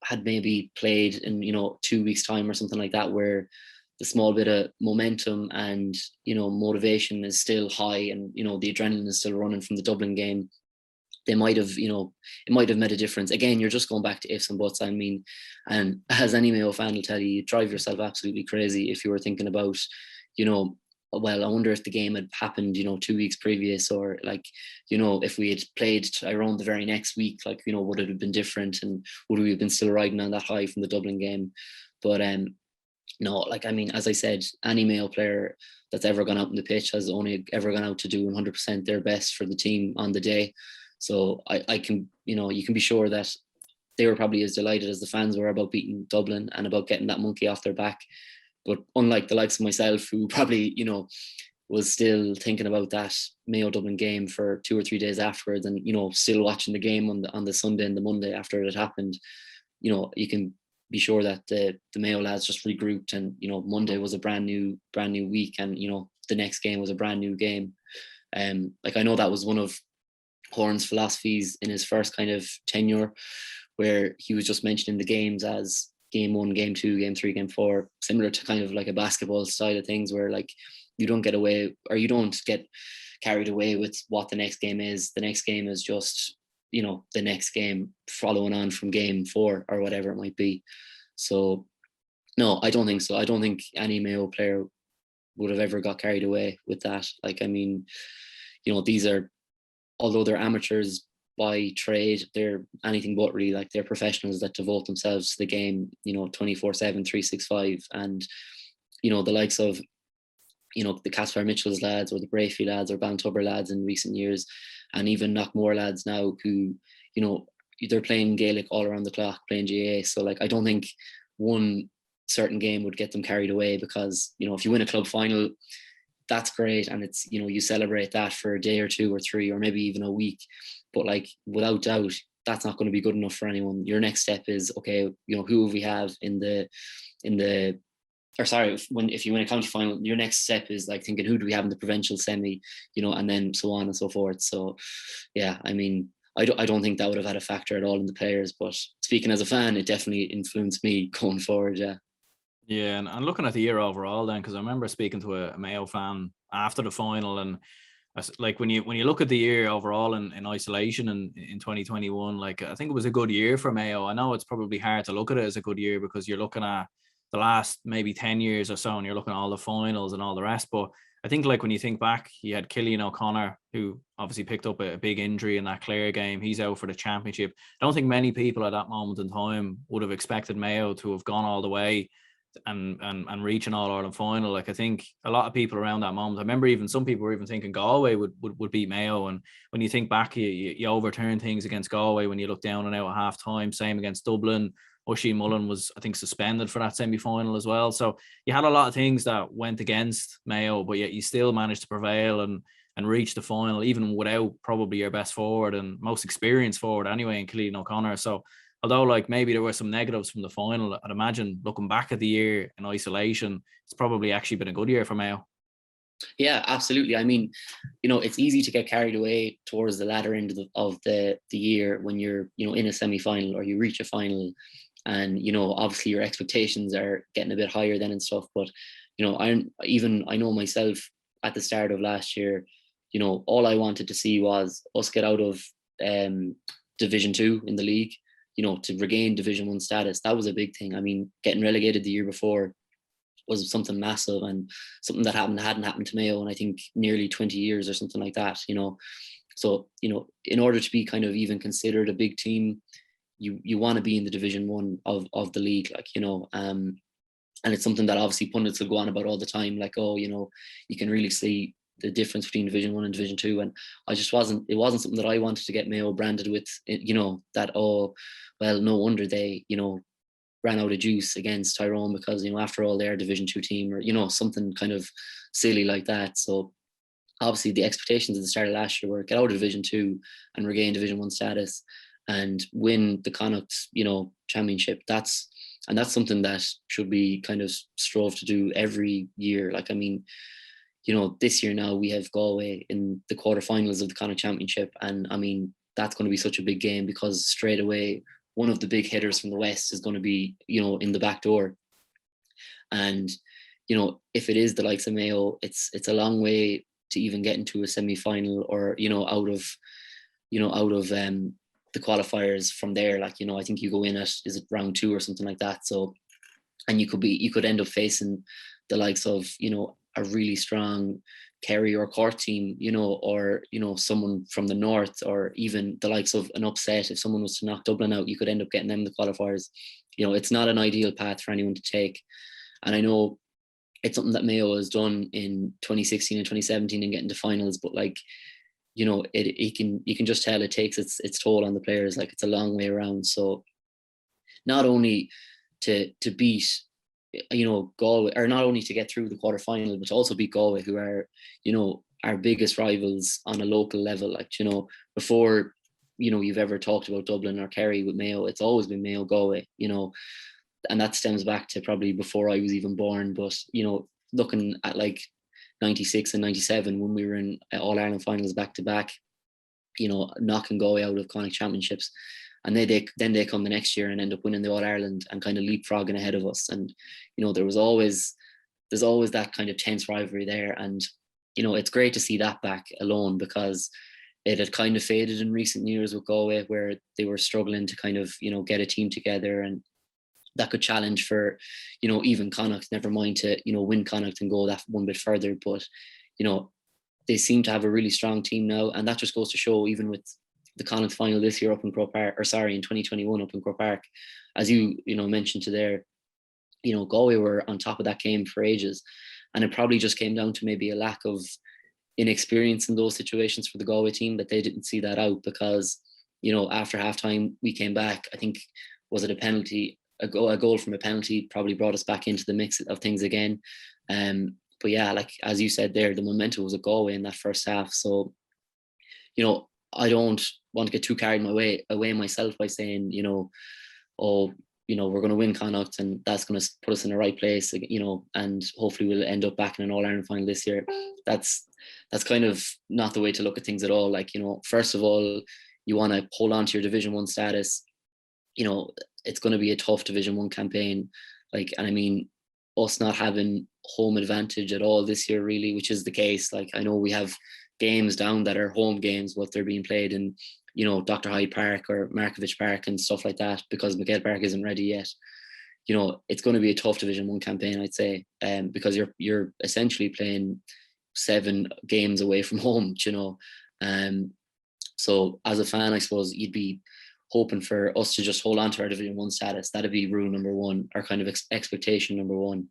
had maybe played in, you know, 2 weeks' time or something like that, where the small bit of momentum and, you know, motivation is still high, and, you know, the adrenaline is still running from the Dublin game, they might have, you know, it might have made a difference. Again, you're just going back to ifs and buts. I mean, and as any Mayo fan will tell you, you drive yourself absolutely crazy if you were thinking about, you know, well, I wonder if the game had happened, you know, 2 weeks previous, or, like, you know, if we had played Tyrone the very next week, like, you know, would it have been different, and would we have been still riding on that high from the Dublin game? But no, like, I mean, as I said, any Mayo player that's ever gone out on the pitch has only ever gone out to do 100% their best for the team on the day. So I can, you know, you can be sure that they were probably as delighted as the fans were about beating Dublin and about getting that monkey off their back. But unlike the likes of myself, who probably, you know, was still thinking about that Mayo Dublin game for 2 or 3 days afterwards, and, you know, still watching the game on the Sunday and the Monday after it had happened, you know, you can be sure that the Mayo lads just regrouped, and, you know, Monday was a brand new week, and, you know, the next game was a brand new game. Like, I know that was one of Horan's philosophies in his first kind of tenure, where he was just mentioning the games as game 1, game 2, game 3, game 4, similar to kind of like a basketball side of things, where like you don't get away, or you don't get carried away with what the next game is. The next game is just, you know, the next game following on from game 4 or whatever it might be. So no, I don't think so. I don't think any Mayo player would have ever got carried away with that. Like, I mean, you know, these are, although they're amateurs by trade, they're anything but really. Like, they're professionals that devote themselves to the game, you know, 24/7, 365. And, you know, the likes of, you know, the Caspar Mitchell's lads or the Brafey lads or Bantubber lads in recent years, and even Knockmore lads now who, you know, they're playing Gaelic all around the clock, playing GAA. So like, I don't think one certain game would get them carried away, because, you know, if you win a club final, that's great, and it's, you know, you celebrate that for a day or 2 or 3 or maybe even a week. But like, without doubt, that's not going to be good enough for anyone. Your next step is, okay, you know, who we have in the or sorry, if you win a county final, your next step is like thinking, who do we have in the provincial semi, you know, and then so on and so forth. So yeah, I mean, I don't think that would have had a factor at all in the players, but speaking as a fan, it definitely influenced me going forward. Yeah. Yeah, and looking at the year overall then, because I remember speaking to a Mayo fan after the final, and like when you look at the year overall in isolation in 2021, like I think it was a good year for Mayo. I know it's probably hard to look at it as a good year because you're looking at the last maybe 10 years or so, and you're looking at all the finals and all the rest. But I think like when you think back, you had Cillian O'Connor, who obviously picked up a big injury in that Clare game. He's out for the championship. I don't think many people at that moment in time would have expected Mayo to have gone all the way and reach an All-Ireland final. Like, I think a lot of people around that moment, I remember even some people were even thinking Galway would beat Mayo. And when you think back, you overturn things against Galway when you look down and out at half time. Same against Dublin. Oisin Mullen was, I think, suspended for that semi-final as well. So you had a lot of things that went against Mayo, but yet you still managed to prevail and reach the final, even without probably your best forward and most experienced forward anyway in Cillian O'Connor. So although like maybe there were some negatives from the final, I'd imagine looking back at the year in isolation, it's probably actually been a good year for Mayo. Yeah, absolutely. I mean, you know, it's easy to get carried away towards the latter end of the year when you're, you know, in a semi-final or you reach a final, and, you know, obviously your expectations are getting a bit higher then and stuff. But, you know, I know myself at the start of last year, you know, all I wanted to see was us get out of Division 2 in the league, you know, to regain Division 1 status. That was a big thing. I mean, getting relegated the year before was something massive, and something that hadn't happened to Mayo in, I think, nearly 20 years or something like that, you know. So, you know, in order to be kind of even considered a big team, you want to be in the Division 1 of the league, like, you know. And it's something that obviously pundits will go on about all the time, like, oh, you know, you can really see the difference between Division 1 and Division 2. And it wasn't something that I wanted to get Mayo branded with, you know, that, oh, well, no wonder they, you know, ran out of juice against Tyrone because, you know, after all, they're a Division 2 team, or, you know, something kind of silly like that. So obviously the expectations at the start of last year were get out of Division 2 and regain Division 1 status and win the Connacht, you know, championship. That's something that should be kind of strove to do every year. Like, I mean, you know, this year now we have Galway in the quarterfinals of the Connacht championship. And I mean, that's going to be such a big game because straight away, one of the big hitters from the West is going to be, you know, in the back door. And, you know, if it is the likes of Mayo, it's a long way to even get into a semi-final, or, you know, out of the qualifiers from there. Like, you know, I think you go in at, is it round 2 or something like that? So, and you could end up facing the likes of, you know, a really strong Kerry or Cork team, you know, or, you know, someone from the north, or even the likes of an upset. If someone was to knock Dublin out, you could end up getting them the qualifiers. You know, it's not an ideal path for anyone to take. And I know it's something that Mayo has done in 2016 and 2017 and getting to finals, but like, you know, you can just tell it takes its toll on the players. Like, it's a long way around. So not only to beat, you know, Galway, or not only to get through the quarterfinal, but to also beat Galway, who are, you know, our biggest rivals on a local level. Like, you know, before, you know, you've ever talked about Dublin or Kerry with Mayo, it's always been Mayo Galway, you know, and that stems back to probably before I was even born. But, you know, looking at like 96 and 97 when we were in All-Ireland finals back to back, you know, knocking Galway out of Connacht championships. and then they come the next year and end up winning the All-Ireland and kind of leapfrogging ahead of us. And there's always that kind of tense rivalry there. And it's great to see that back alone, because it had kind of faded in recent years with Galway, where they were struggling to kind of get a team together and that could challenge for even Connacht, never mind to win Connacht and go that one bit further. But they seem to have a really strong team now, and that just goes to show, even with the Connacht final this year up in Croke Park, in 2021 up in Croke Park, as you mentioned to there, Galway were on top of that game for ages, and it probably just came down to maybe a lack of inexperience in those situations for the Galway team, that they didn't see that out, because after halftime we came back. I think, was it a goal from a penalty probably brought us back into the mix of things again. But yeah, like as you said there, the momentum was at Galway in that first half. So I don't want to get too carried away myself by saying we're going to win Connacht and that's going to put us in the right place, and hopefully we'll end up back in an All-Ireland final this year. That's kind of not the way to look at things at all. Like, first of all, you want to hold on to your Division 1 status. It's going to be a tough Division 1 campaign. Like, and I mean, us not having home advantage at all this year, really, which is the case. Like, I know we have games down that are home games, but they're being played in, Dr. Hyde Park or Markovich Park and stuff like that, because McGill Park isn't ready yet. It's going to be a tough Division 1 campaign, I'd say, because you're essentially playing 7 games away from home, so as a fan, I suppose you'd be hoping for us to just hold on to our Division 1 status. That'd be rule number one, our kind of expectation number one.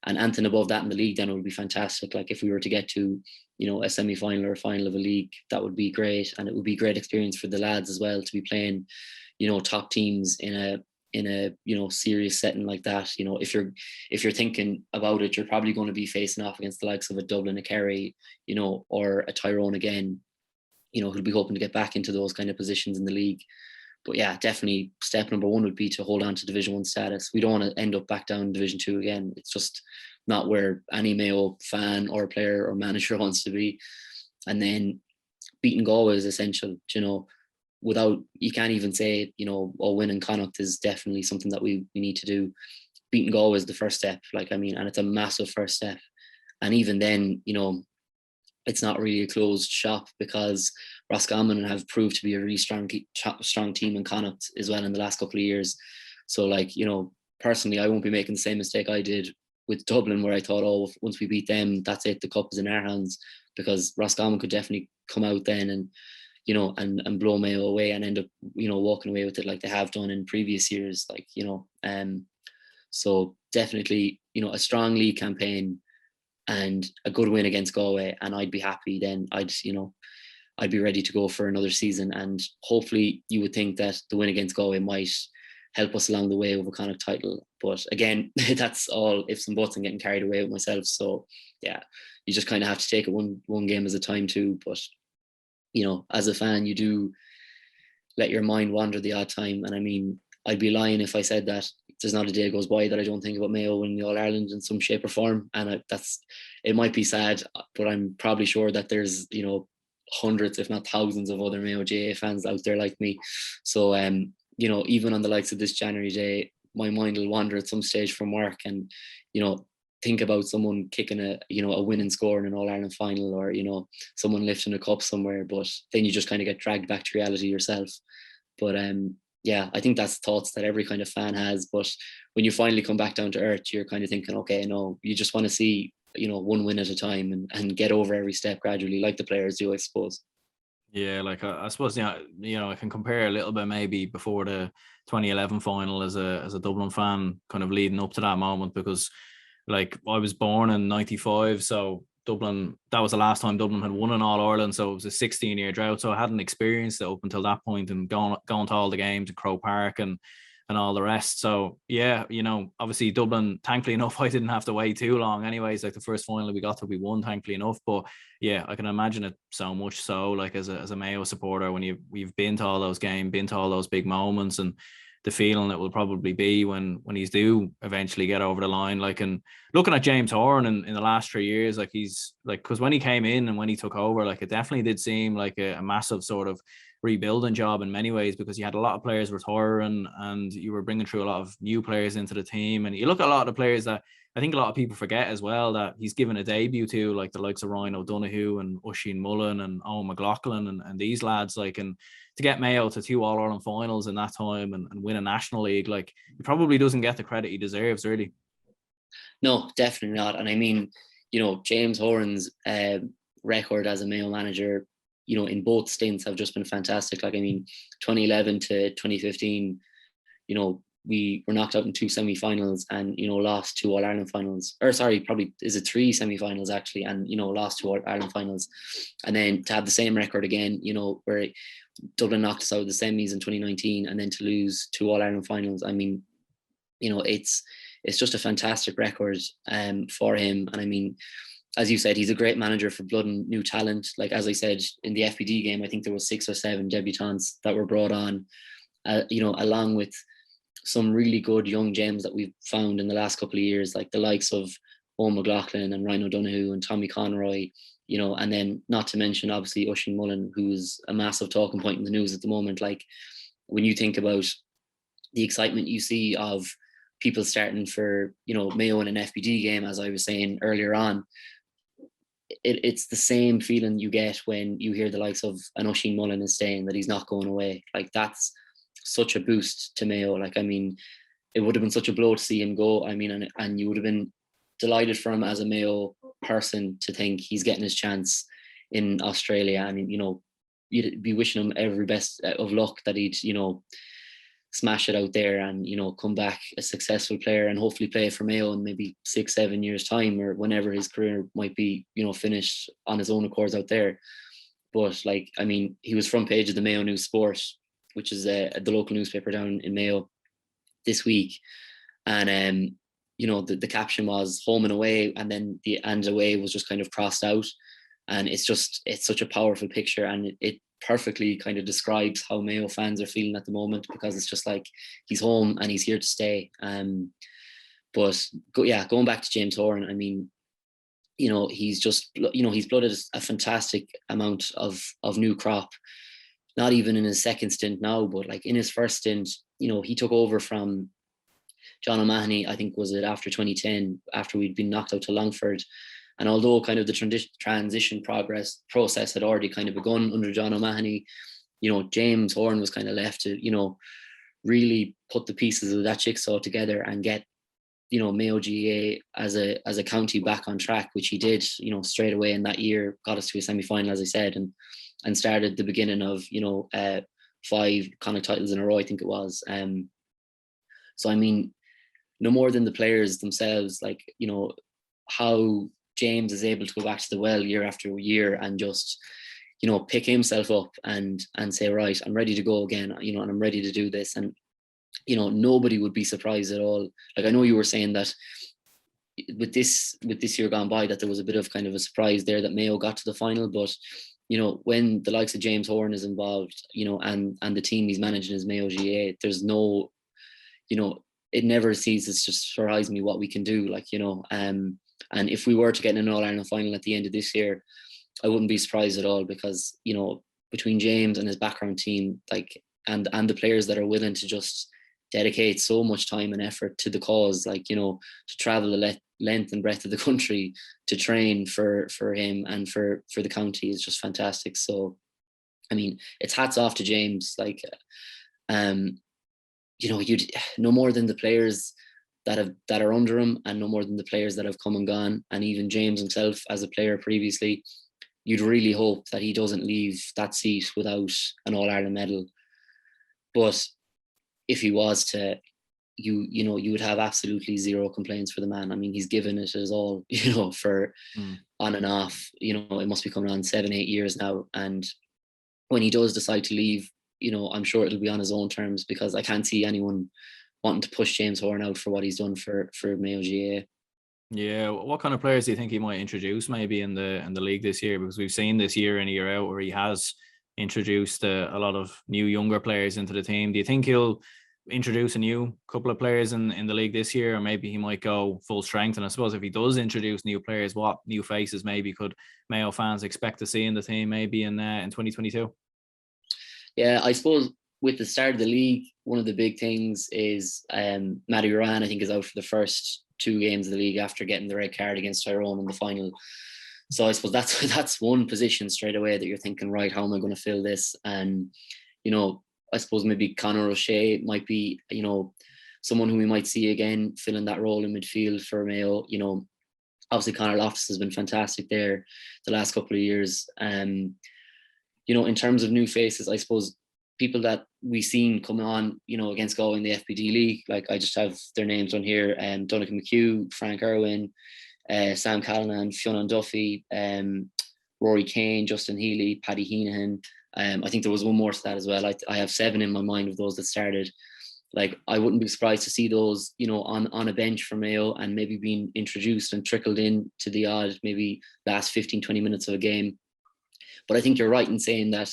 And anything above that in the league, then it would be fantastic. Like if we were to get to, a semi-final or a final of a league, that would be great. And it would be a great experience for the lads as well to be playing, top teams in a serious setting like that. If you're thinking about it, you're probably going to be facing off against the likes of a Dublin, a Kerry, or a Tyrone again, who'll be hoping to get back into those kind of positions in the league. But yeah, definitely step number one would be to hold on to Division 1 status. We don't want to end up back down in Division 2 again. It's just not where any Mayo fan or player or manager wants to be. And then beating Galway is essential, you can't even say, winning Connacht is definitely something that we need to do. Beating Galway is the first step, and it's a massive first step. And even then, it's not really a closed shop, because Roscommon have proved to be a really strong team in Connacht as well in the last couple of years. So personally, I won't be making the same mistake I did with Dublin, where I thought, once we beat them, that's it, the cup is in our hands, because Roscommon could definitely come out then and and blow Mayo away and end up walking away with it like they have done in previous years. So definitely a strong league campaign and a good win against Galway, and I'd be happy then. I'd be ready to go for another season, and hopefully you would think that the win against Galway might help us along the way with a Connacht title. But again, that's all ifs and buts and getting carried away with myself. So yeah, you just kind of have to take it one game at a time too. But as a fan, you do let your mind wander the odd time, and I mean, I'd be lying if I said that there's not a day goes by that I don't think about Mayo winning the All-Ireland in some shape or form. And it might be sad, but I'm probably sure that there's, hundreds, if not thousands of other Mayo GAA fans out there like me. So, even on the likes of this January day, my mind will wander at some stage from work and, think about someone kicking a winning score in an All-Ireland final, or, someone lifting a cup somewhere, but then you just kind of get dragged back to reality yourself. But, yeah, I think that's thoughts that every kind of fan has. But when you finally come back down to earth, you're kind of thinking, okay, no, you just want to see, one win at a time and get over every step gradually, like the players do, I suppose. Yeah, I suppose, I can compare a little bit maybe before the 2011 final as a Dublin fan, kind of leading up to that moment, because I was born in 95, so Dublin, that was the last time Dublin had won an All-Ireland, so it was a 16-year drought, so I hadn't experienced it up until that point, and going to all the games at Croke Park and all the rest. So yeah, obviously Dublin, thankfully enough, I didn't have to wait too long anyways. The first final we got to, we won, thankfully enough. But yeah, I can imagine it so much so, as a Mayo supporter, when we've been to all those games, been to all those big moments, and the feeling it will probably be when he's do eventually get over the line. And looking at James Horan in the last 3 years, he's because when he came in and when he took over, it definitely did seem like a massive sort of rebuilding job in many ways, because you had a lot of players retiring and you were bringing through a lot of new players into the team. And you look at a lot of the players that I think a lot of people forget as well, that he's given a debut to, like the likes of Ryan O'Donoghue and Oisin Mullen and Owen McLaughlin and these lads, like, and to get Mayo to 2 All-Ireland finals in that time and win a National League, like, he probably doesn't get the credit he deserves, really. No, definitely not. And I mean, James Horan's record as a Mayo manager, in both stints have just been fantastic. Like, I mean, 2011 to 2015, we were knocked out in 2 semi-finals and, lost 2 All-Ireland finals. Or sorry, probably is it 3 semi-finals actually, and, lost 2 All-Ireland finals. And then to have the same record again, where Dublin knocked us out of the semis in 2019 and then to lose 2 All-Ireland finals. I mean, it's just a fantastic record for him. And I mean, as you said, he's a great manager for blood and new talent. Like, as I said, in the FBD game, I think there was 6 or 7 debutants that were brought on, along with some really good young gems that we've found in the last couple of years, like the likes of Owen McLaughlin and Ryan O'Donoghue and Tommy Conroy, and then not to mention, obviously, Oisin Mullen, who's a massive talking point in the news at the moment. Like, when you think about the excitement you see of people starting for, Mayo in an FBD game, as I was saying earlier on, it's the same feeling you get when you hear the likes of an Oisin Mullen is saying that he's not going away. Like, that's such a boost to Mayo. Like, I mean, it would have been such a blow to see him go. I mean, and you would have been delighted for him as a Mayo person to think he's getting his chance in Australia. I mean, you'd be wishing him every best of luck that he'd, smash it out there and, come back a successful player and hopefully play for Mayo in maybe 6-7 years time, or whenever his career might be, finished on his own accords out there. But, like, I mean, he was front page of the Mayo News Sport, which is the local newspaper down in Mayo this week. And, the caption was home and away, and then the and away was just kind of crossed out. And it's such a powerful picture, and it perfectly kind of describes how Mayo fans are feeling at the moment, because it's just like he's home and he's here to stay. But going back to James Horan, I mean, he's just, he's blooded a fantastic amount of new crop, not even in his second stint now, but like in his first stint, he took over from John O'Mahony, I think, was it after 2010, after we'd been knocked out to Longford. And although kind of the transition process had already kind of begun under John O'Mahony, James Horan was kind of left to, really put the pieces of that jigsaw together and get, Mayo GAA as a county back on track, which he did, straight away in that year, got us to a semi-final, as I said, and started the beginning of, 5 Connacht titles in a row, I think it was. So, I mean, no more than the players themselves, like, how James is able to go back to the well year after year and just, pick himself up and say, right, I'm ready to go again, and I'm ready to do this. And, nobody would be surprised at all. Like, I know you were saying that with this year gone by, that there was a bit of kind of a surprise there that Mayo got to the final. But, when the likes of James Horan is involved, and the team he's managing is Mayo GAA, there's no, it never ceases to surprise me what we can do. Like, and if we were to get in an All-Ireland final at the end of this year, I wouldn't be surprised at all, because, between James and his background team, like, and the players that are willing to just dedicate so much time and effort to the cause, like, to travel the length and breadth of the country to train for him and for the county is just fantastic. So, I mean, it's hats off to James. Like, you'd no more than the players that are under him, and no more than the players that have come and gone, and even James himself as a player previously, you'd really hope that he doesn't leave that seat without an All-Ireland medal. But if he was to, you would have absolutely zero complaints for the man. I mean, he's given it his all, for on and off, it must be coming on 7-8 years now. And when he does decide to leave, I'm sure it'll be on his own terms, because I can't see anyone wanting to push James Horan out for what he's done for Mayo GAA. Yeah, what kind of players do you think he might introduce maybe in the league this year? Because we've seen this year in a year out where he has introduced a lot of new younger players into the team. Do you think he'll introduce a new couple of players in the league this year, or maybe he might go full strength? And I suppose if he does introduce new players, what new faces maybe could Mayo fans expect to see in the team maybe in 2022? Yeah, I suppose with the start of the league, one of the big things is Matty Horan, I think, is out for the first 2 games of the league after getting the red card against Tyrone in the final. So I suppose that's one position straight away that you're thinking, right, how am I going to fill this? And, you know, I suppose maybe Conor O'Shea might be, you know, someone who we might see again filling that role in midfield for Mayo. You know, obviously Conor Loftus has been fantastic there the last couple of years. You know, in terms of new faces, I suppose people that we've seen come on, you know, against Galway in the FPD League, like I just have their names on here, Donnacha McHugh, Frank Irwin, Sam Callanan, Fionn Duffy, Rory Kane, Justin Healy, Paddy Heenahan. I think there was one more to that as well. I have 7 in my mind of those that started. Like, I wouldn't be surprised to see those, you know, on a bench for Mayo and maybe being introduced and trickled in to the odd, maybe last 15, 20 minutes of a game. But I think you're right in saying that,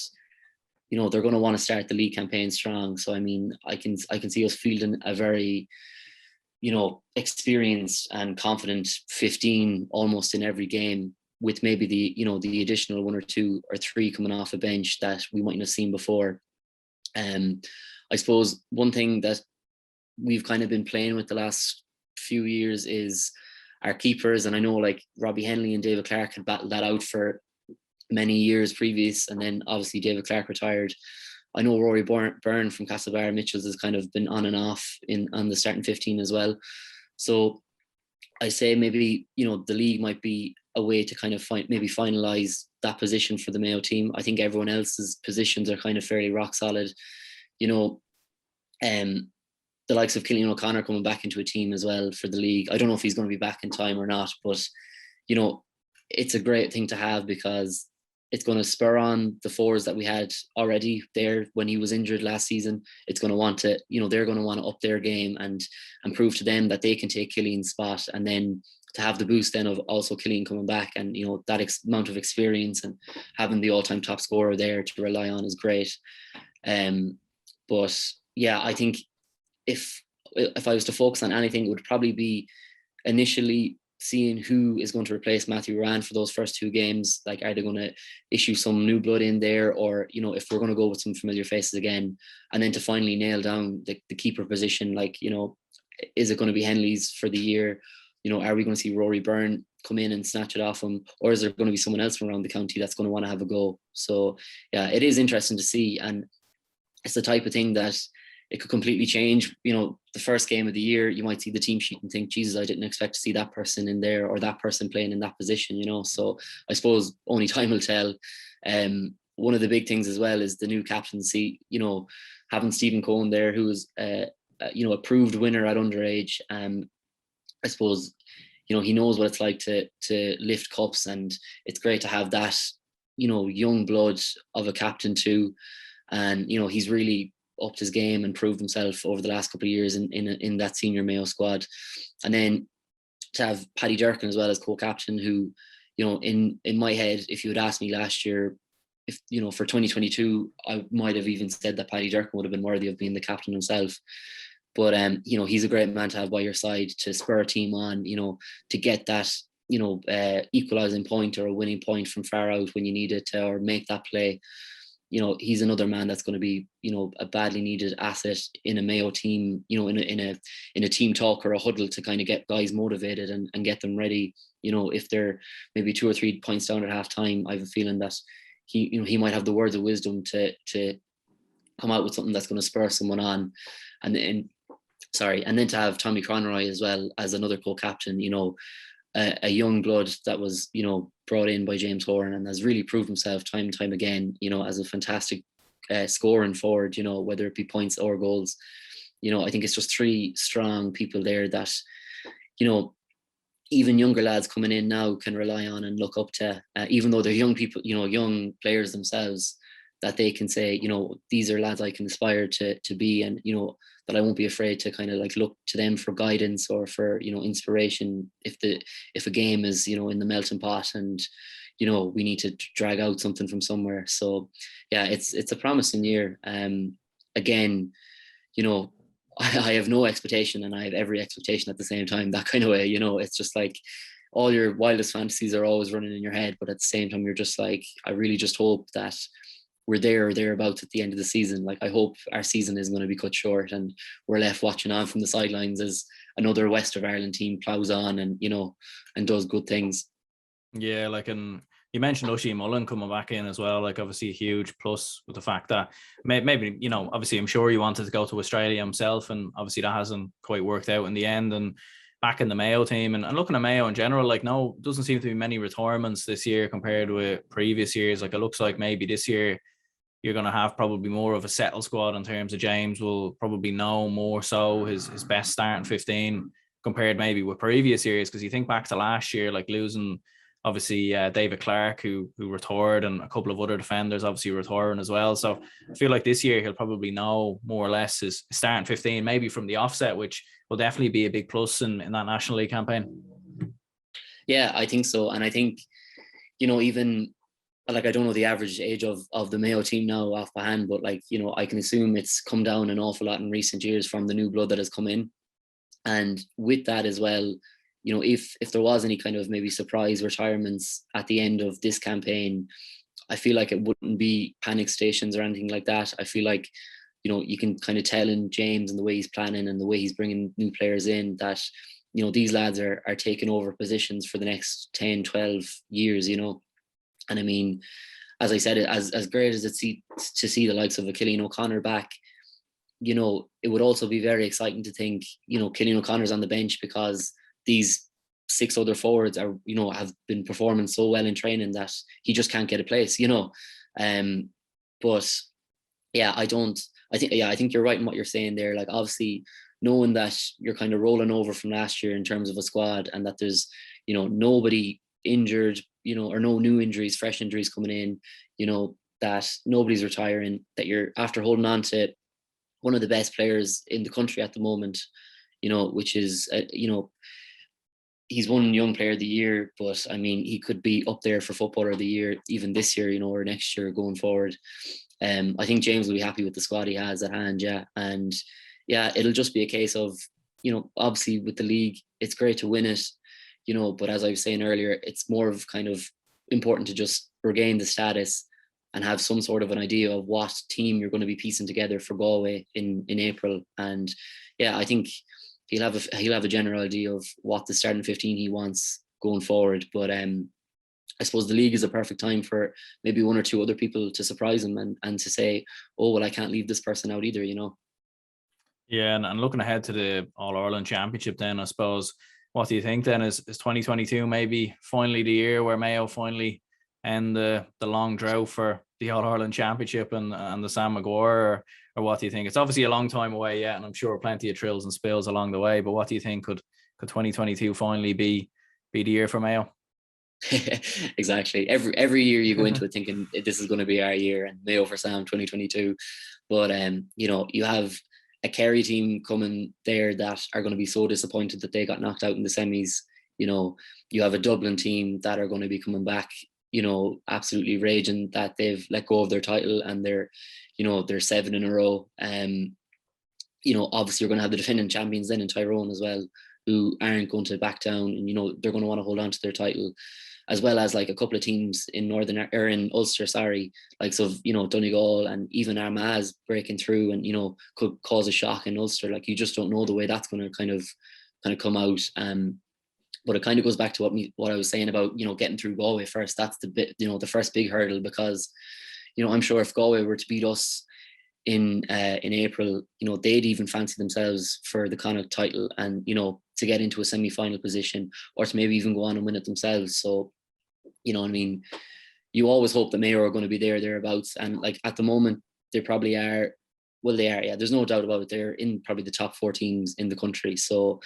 you know, they're going to want to start the league campaign strong. So, I mean, I can see us fielding a very, you know, experienced and confident 15 almost in every game, with maybe the, you know, the additional 1 or 2 or 3 coming off a bench that we mightn't have seen before. I suppose one thing that we've kind of been playing with the last few years is our keepers. And I know like Robbie Henley and David Clark had battled that out for many years previous. And then obviously David Clark retired. I know Rory Byrne from Castlebar Mitchells has kind of been on and off on the starting 15 as well. So I say maybe, you know, the league might be a way to kind of finalize that position for the Mayo team. I think everyone else's positions are kind of fairly rock solid. You know, the likes of Cillian O'Connor coming back into a team as well for the league. I don't know if he's going to be back in time or not, but, you know, it's a great thing to have because it's going to spur on the 4s that we had already there when he was injured last season. It's going to want to, you know, they're going to want to up their game and prove to them that they can take Cillian's spot. And then to have the boost then of also Cillian coming back and, you know, that amount of experience and having the all-time top scorer there to rely on is great. But yeah, I think if I was to focus on anything, it would probably be initially seeing who is going to replace Matthew Horan for those first 2 games. Like, are they going to issue some new blood in there, or, you know, if we're going to go with some familiar faces again, and then to finally nail down the keeper position, like, you know, is it going to be Henley's for the year? You know, are we going to see Rory Byrne come in and snatch it off him, or is there going to be someone else from around the county that's going to want to have a go? So yeah, it is interesting to see, and it's the type of thing that it could completely change. You know, the first game of the year, you might see the team sheet and think, Jesus, I didn't expect to see that person in there or that person playing in that position, you know. So I suppose only time will tell. One of the big things as well is the new captaincy, you know, having Stephen Cohen there, who is, you know, a proved winner at underage. I suppose, you know, he knows what it's like to lift cups, and it's great to have that, you know, young blood of a captain too. And, you know, he's really upped his game and proved himself over the last couple of years in that senior Mayo squad. And then to have Paddy Durkin as well as co-captain, who, you know, in my head, if you had asked me last year, if, you know, for 2022, I might have even said that Paddy Durkin would have been worthy of being the captain himself. But, you know, he's a great man to have by your side to spur a team on, you know, to get that, you know, equalising point or a winning point from far out when you need it, or make that play. You know, he's another man that's going to be, you know, a badly needed asset in a Mayo team, you know, in a team talk or a huddle to kind of get guys motivated and get them ready. You know, if they're maybe 2 or 3 points down at half time, I have a feeling that he might have the words of wisdom to come out with something that's going to spur someone on. And then to have Tommy Conroy as well as another co-captain, you know, a young blood that was, you know, brought in by James Horan and has really proved himself time and time again, you know, as a fantastic scoring forward, you know, whether it be points or goals. You know, I think it's just 3 strong people there that, you know, even younger lads coming in now can rely on and look up to, even though they're young people, you know, young players themselves, that they can say, you know, these are lads I can aspire to be, and, you know, that I won't be afraid to kind of like look to them for guidance or for, you know, inspiration if a game is, you know, in the melting pot and, you know, we need to drag out something from somewhere. So yeah, it's a promising year. Again, you know, I have no expectation and I have every expectation at the same time, that kind of way. You know, it's just like all your wildest fantasies are always running in your head, but at the same time you're just like, I really just hope that we're there or thereabouts at the end of the season. Like, I hope our season is going to be cut short and we're left watching on from the sidelines as another West of Ireland team plows on and, you know, and does good things. Yeah, like, and you mentioned Oshie Mullen coming back in as well. Like, obviously a huge plus with the fact that maybe, you know, obviously I'm sure he wanted to go to Australia himself, and obviously that hasn't quite worked out in the end. And back in the Mayo team, and looking at Mayo in general, like, no, doesn't seem to be many retirements this year compared with previous years. Like, it looks like maybe this year you're going to have probably more of a settled squad in terms of James will probably know more so his best starting 15 compared maybe with previous years. Because you think back to last year, like losing obviously David Clark, who retired, and a couple of other defenders obviously retiring as well. So I feel like this year he'll probably know more or less his starting 15, maybe from the offset, which will definitely be a big plus in that National League campaign. Yeah, I think so. And I think, you know, even like, I don't know the average age of the Mayo team now off by hand, but like, you know, I can assume it's come down an awful lot in recent years from the new blood that has come in. And with that as well, you know, if there was any kind of maybe surprise retirements at the end of this campaign, I feel like it wouldn't be panic stations or anything like that. I feel like, you know, you can kind of tell in James and the way he's planning and the way he's bringing new players in that, you know, these lads are taking over positions for the next 10, 12 years, you know. And I mean, as I said, as great as it's to see the likes of a Cillian O'Connor back, you know, it would also be very exciting to think, you know, Cillian O'Connor's on the bench because these 6 other forwards are, you know, have been performing so well in training that he just can't get a place, you know. But yeah, I think you're right in what you're saying there. Like, obviously, knowing that you're kind of rolling over from last year in terms of a squad, and that there's, you know, nobody injured, you know, or no new injuries, fresh injuries coming in, you know, that nobody's retiring, that you're after holding on to one of the best players in the country at the moment, you know, which is, you know, he's won Young Player of the Year, but I mean, he could be up there for Footballer of the Year even this year, you know, or next year going forward. I think James will be happy with the squad he has at hand, yeah. And yeah, it'll just be a case of, you know, obviously with the league, it's great to win it, you know, but as I was saying earlier, it's more of kind of important to just regain the status and have some sort of an idea of what team you're going to be piecing together for Galway in April. And yeah, I think he'll have a general idea of what the starting 15 he wants going forward. But I suppose the league is a perfect time for maybe 1 or 2 other people to surprise him and to say, oh, well, I can't leave this person out either, you know. Yeah, and looking ahead to the All-Ireland Championship then, I suppose, what do you think then? Is 2022 maybe finally the year where Mayo finally end the long drought for the All-Ireland Championship and the Sam Maguire, or what do you think? It's obviously a long time away yet, and I'm sure plenty of trills and spills along the way, but what do you think? Could 2022 finally be the year for Mayo? Exactly. Every year you go into it thinking this is going to be our year and Mayo for Sam 2022. But you know, you have a Kerry team coming there that are going to be so disappointed that they got knocked out in the semis. You know, you have a Dublin team that are going to be coming back, you know, absolutely raging that they've let go of their title and they're 7 in a row. You know, obviously you're going to have the defending champions then in Tyrone as well, who aren't going to back down, and you know they're going to want to hold on to their title, as well as like a couple of teams in in Ulster, like so, you know, Donegal and even Armagh breaking through and, you know, could cause a shock in Ulster. Like, you just don't know the way that's going to kind of come out. But it kind of goes back to what I was saying about, you know, getting through Galway first. That's the bit, you know, the first big hurdle, because, you know, I'm sure if Galway were to beat us in April, you know, they'd even fancy themselves for the Connacht title and, you know, to get into a semi-final position or to maybe even go on and win it themselves. So, you know what I mean? You always hope that Mayo are going to be thereabouts. And like at the moment, they probably are. Well, they are, yeah. There's no doubt about it. They're in probably the top 4 teams in the country. So,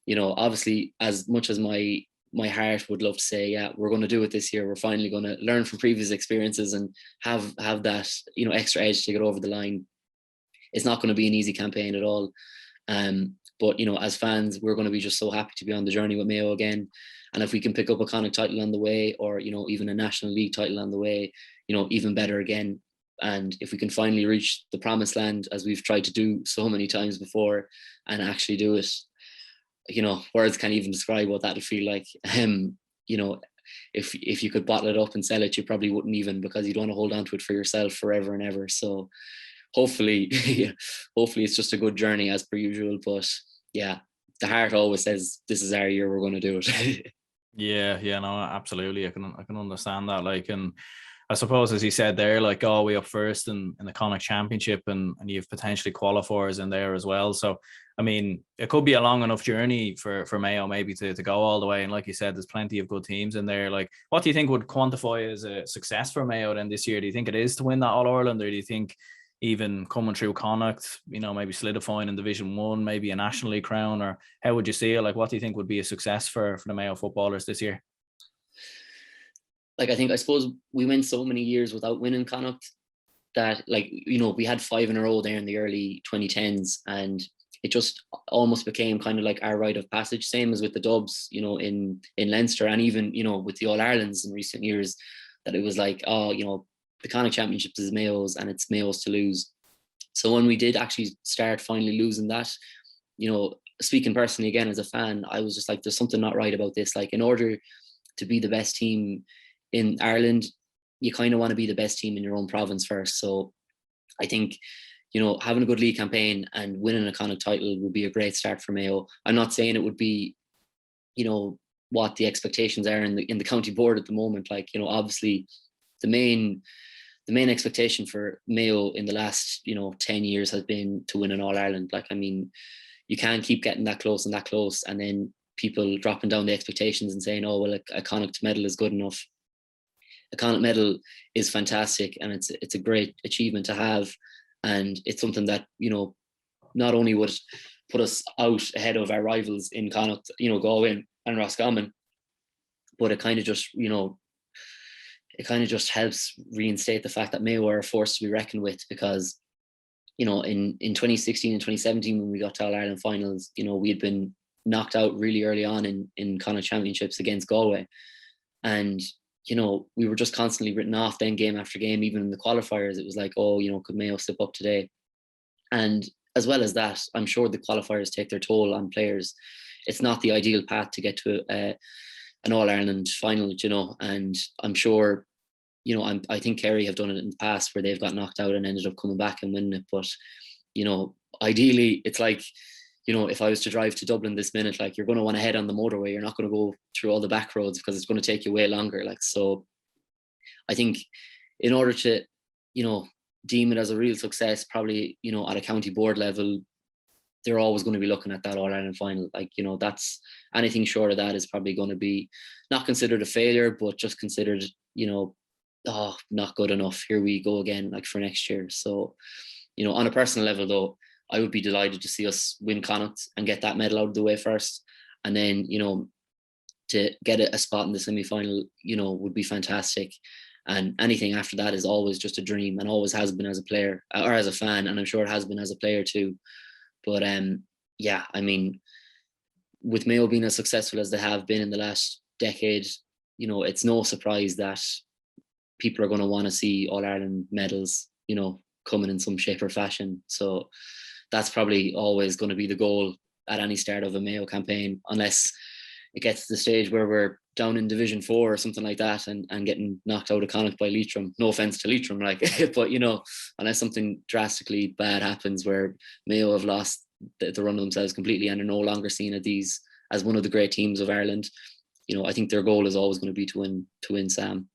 you know, obviously, as much as my heart would love to say, yeah, we're going to do it this year. We're finally going to learn from previous experiences and have that, you know, extra edge to get over the line. It's not going to be an easy campaign at all. But, you know, as fans, we're going to be just so happy to be on the journey with Mayo again. And if we can pick up a Connacht title on the way, or, you know, even a National League title on the way, you know, even better again. And if we can finally reach the promised land, as we've tried to do so many times before, and actually do it, you know, words can't even describe what that would feel like. You know, if you could bottle it up and sell it, you probably wouldn't even, because you'd want to hold on to it for yourself forever and ever. So hopefully, hopefully it's just a good journey as per usual. But yeah, the heart always says this is our year, we're going to do it. Yeah, no, absolutely. I can understand that. Like, and I suppose, as you said there, like Galway up first in the Connacht Championship, and you've potentially qualifiers in there as well. So, I mean, it could be a long enough journey for Mayo maybe to go all the way. And like you said, there's plenty of good teams in there. Like, what do you think would quantify as a success for Mayo then this year? Do you think it is to win that All Ireland, or do you think even coming through Connacht, maybe solidifying in Division 1, maybe a National League crown, or how would you see it? Like, what do you think would be a success for the Mayo footballers this year? Like, I suppose we went so many years without winning Connacht that, like, we had 5 in a row there in the early 2010s, and it just almost became kind of like our rite of passage, same as with the Dubs, in Leinster, and even, with the All Irelands in recent years, that it was like, the Connacht Championships is Mayos, and it's Mayos to lose. So when we did actually start finally losing that, speaking personally again as a fan, I was just like, there's something not right about this. Like, in order to be the best team in Ireland, you kind of want to be the best team in your own province first. So I think, having a good league campaign and winning a Connacht title would be a great start for Mayo. I'm not saying it would be, what the expectations are in the county board at the moment. Like, obviously the main expectation for Mayo in the last 10 years has been to win an All Ireland. Like, I mean, you can't keep getting that close and then people dropping down the expectations and saying, oh well, a Connacht medal is good enough. A Connacht medal is fantastic, and it's a great achievement to have, and it's something that not only would put us out ahead of our rivals in Connacht, Galway and Roscommon, but it kind of just helps reinstate the fact that Mayo are a force to be reckoned with, because in 2016 and 2017 when we got to All Ireland finals, we had been knocked out really early on in Connacht Championships against Galway, and we were just constantly written off then game after game. Even in the qualifiers, it was like, oh, could Mayo slip up today? And as well as that, I'm sure the qualifiers take their toll on players. It's not the ideal path to get to an All Ireland final, and I'm sure, I think Kerry have done it in the past where they've got knocked out and ended up coming back and winning it. But, ideally, it's like, if I was to drive to Dublin this minute, like, you're going to want to head on the motorway. You're not going to go through all the back roads because it's going to take you way longer. Like, so I think in order to, deem it as a real success, probably, at a county board level, they're always going to be looking at that All Ireland final. Like, that's anything short of that is probably going to be not considered a failure, but just considered, not good enough. Here we go again, like, for next year. So, on a personal level though, I would be delighted to see us win Connacht and get that medal out of the way first. And then, to get a spot in the semi-final, would be fantastic. And anything after that is always just a dream, and always has been as a player or as a fan. And I'm sure it has been as a player too. But yeah, I mean, with Mayo being as successful as they have been in the last decade, it's no surprise that people are going to want to see All Ireland medals, coming in some shape or fashion. So that's probably always going to be the goal at any start of a Mayo campaign, unless it gets to the stage where we're down in Division 4 or something like that and getting knocked out of Connacht by Leitrim. No offense to Leitrim, like, but unless something drastically bad happens where Mayo have lost the run of themselves completely and are no longer seen as one of the great teams of Ireland, I think their goal is always going to be to win Sam.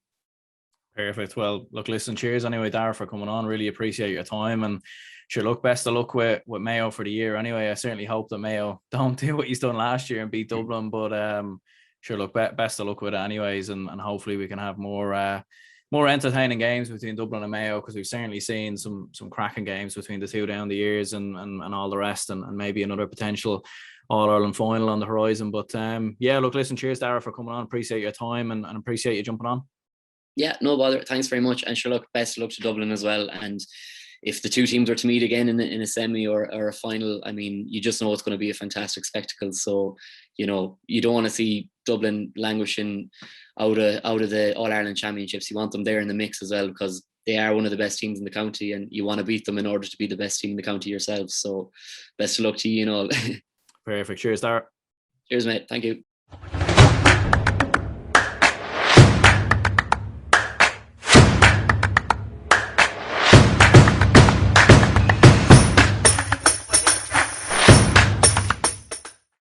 Perfect. Well, look, listen, cheers anyway, Darragh, for coming on. Really appreciate your time, and sure, look, best of luck with Mayo for the year. Anyway, I certainly hope that Mayo don't do what he's done last year and beat Dublin, but sure, look, best of luck with it anyways, and hopefully we can have more entertaining games between Dublin and Mayo, because we've certainly seen some cracking games between the two down the years and all the rest, and maybe another potential All Ireland final on the horizon. But yeah, look, listen, cheers, Darragh, for coming on. Appreciate your time and appreciate you jumping on. Yeah, no bother. Thanks very much. And sure, look, best of luck to Dublin as well. And if the two teams are to meet again in a semi or a final, I mean, you just know it's going to be a fantastic spectacle. So, you don't want to see Dublin languishing out of the All Ireland Championships. You want them there in the mix as well, because they are one of the best teams in the county, and you want to beat them in order to be the best team in the county yourself. So, best of luck to you and all. Perfect. Cheers, Darragh. Cheers, mate. Thank you.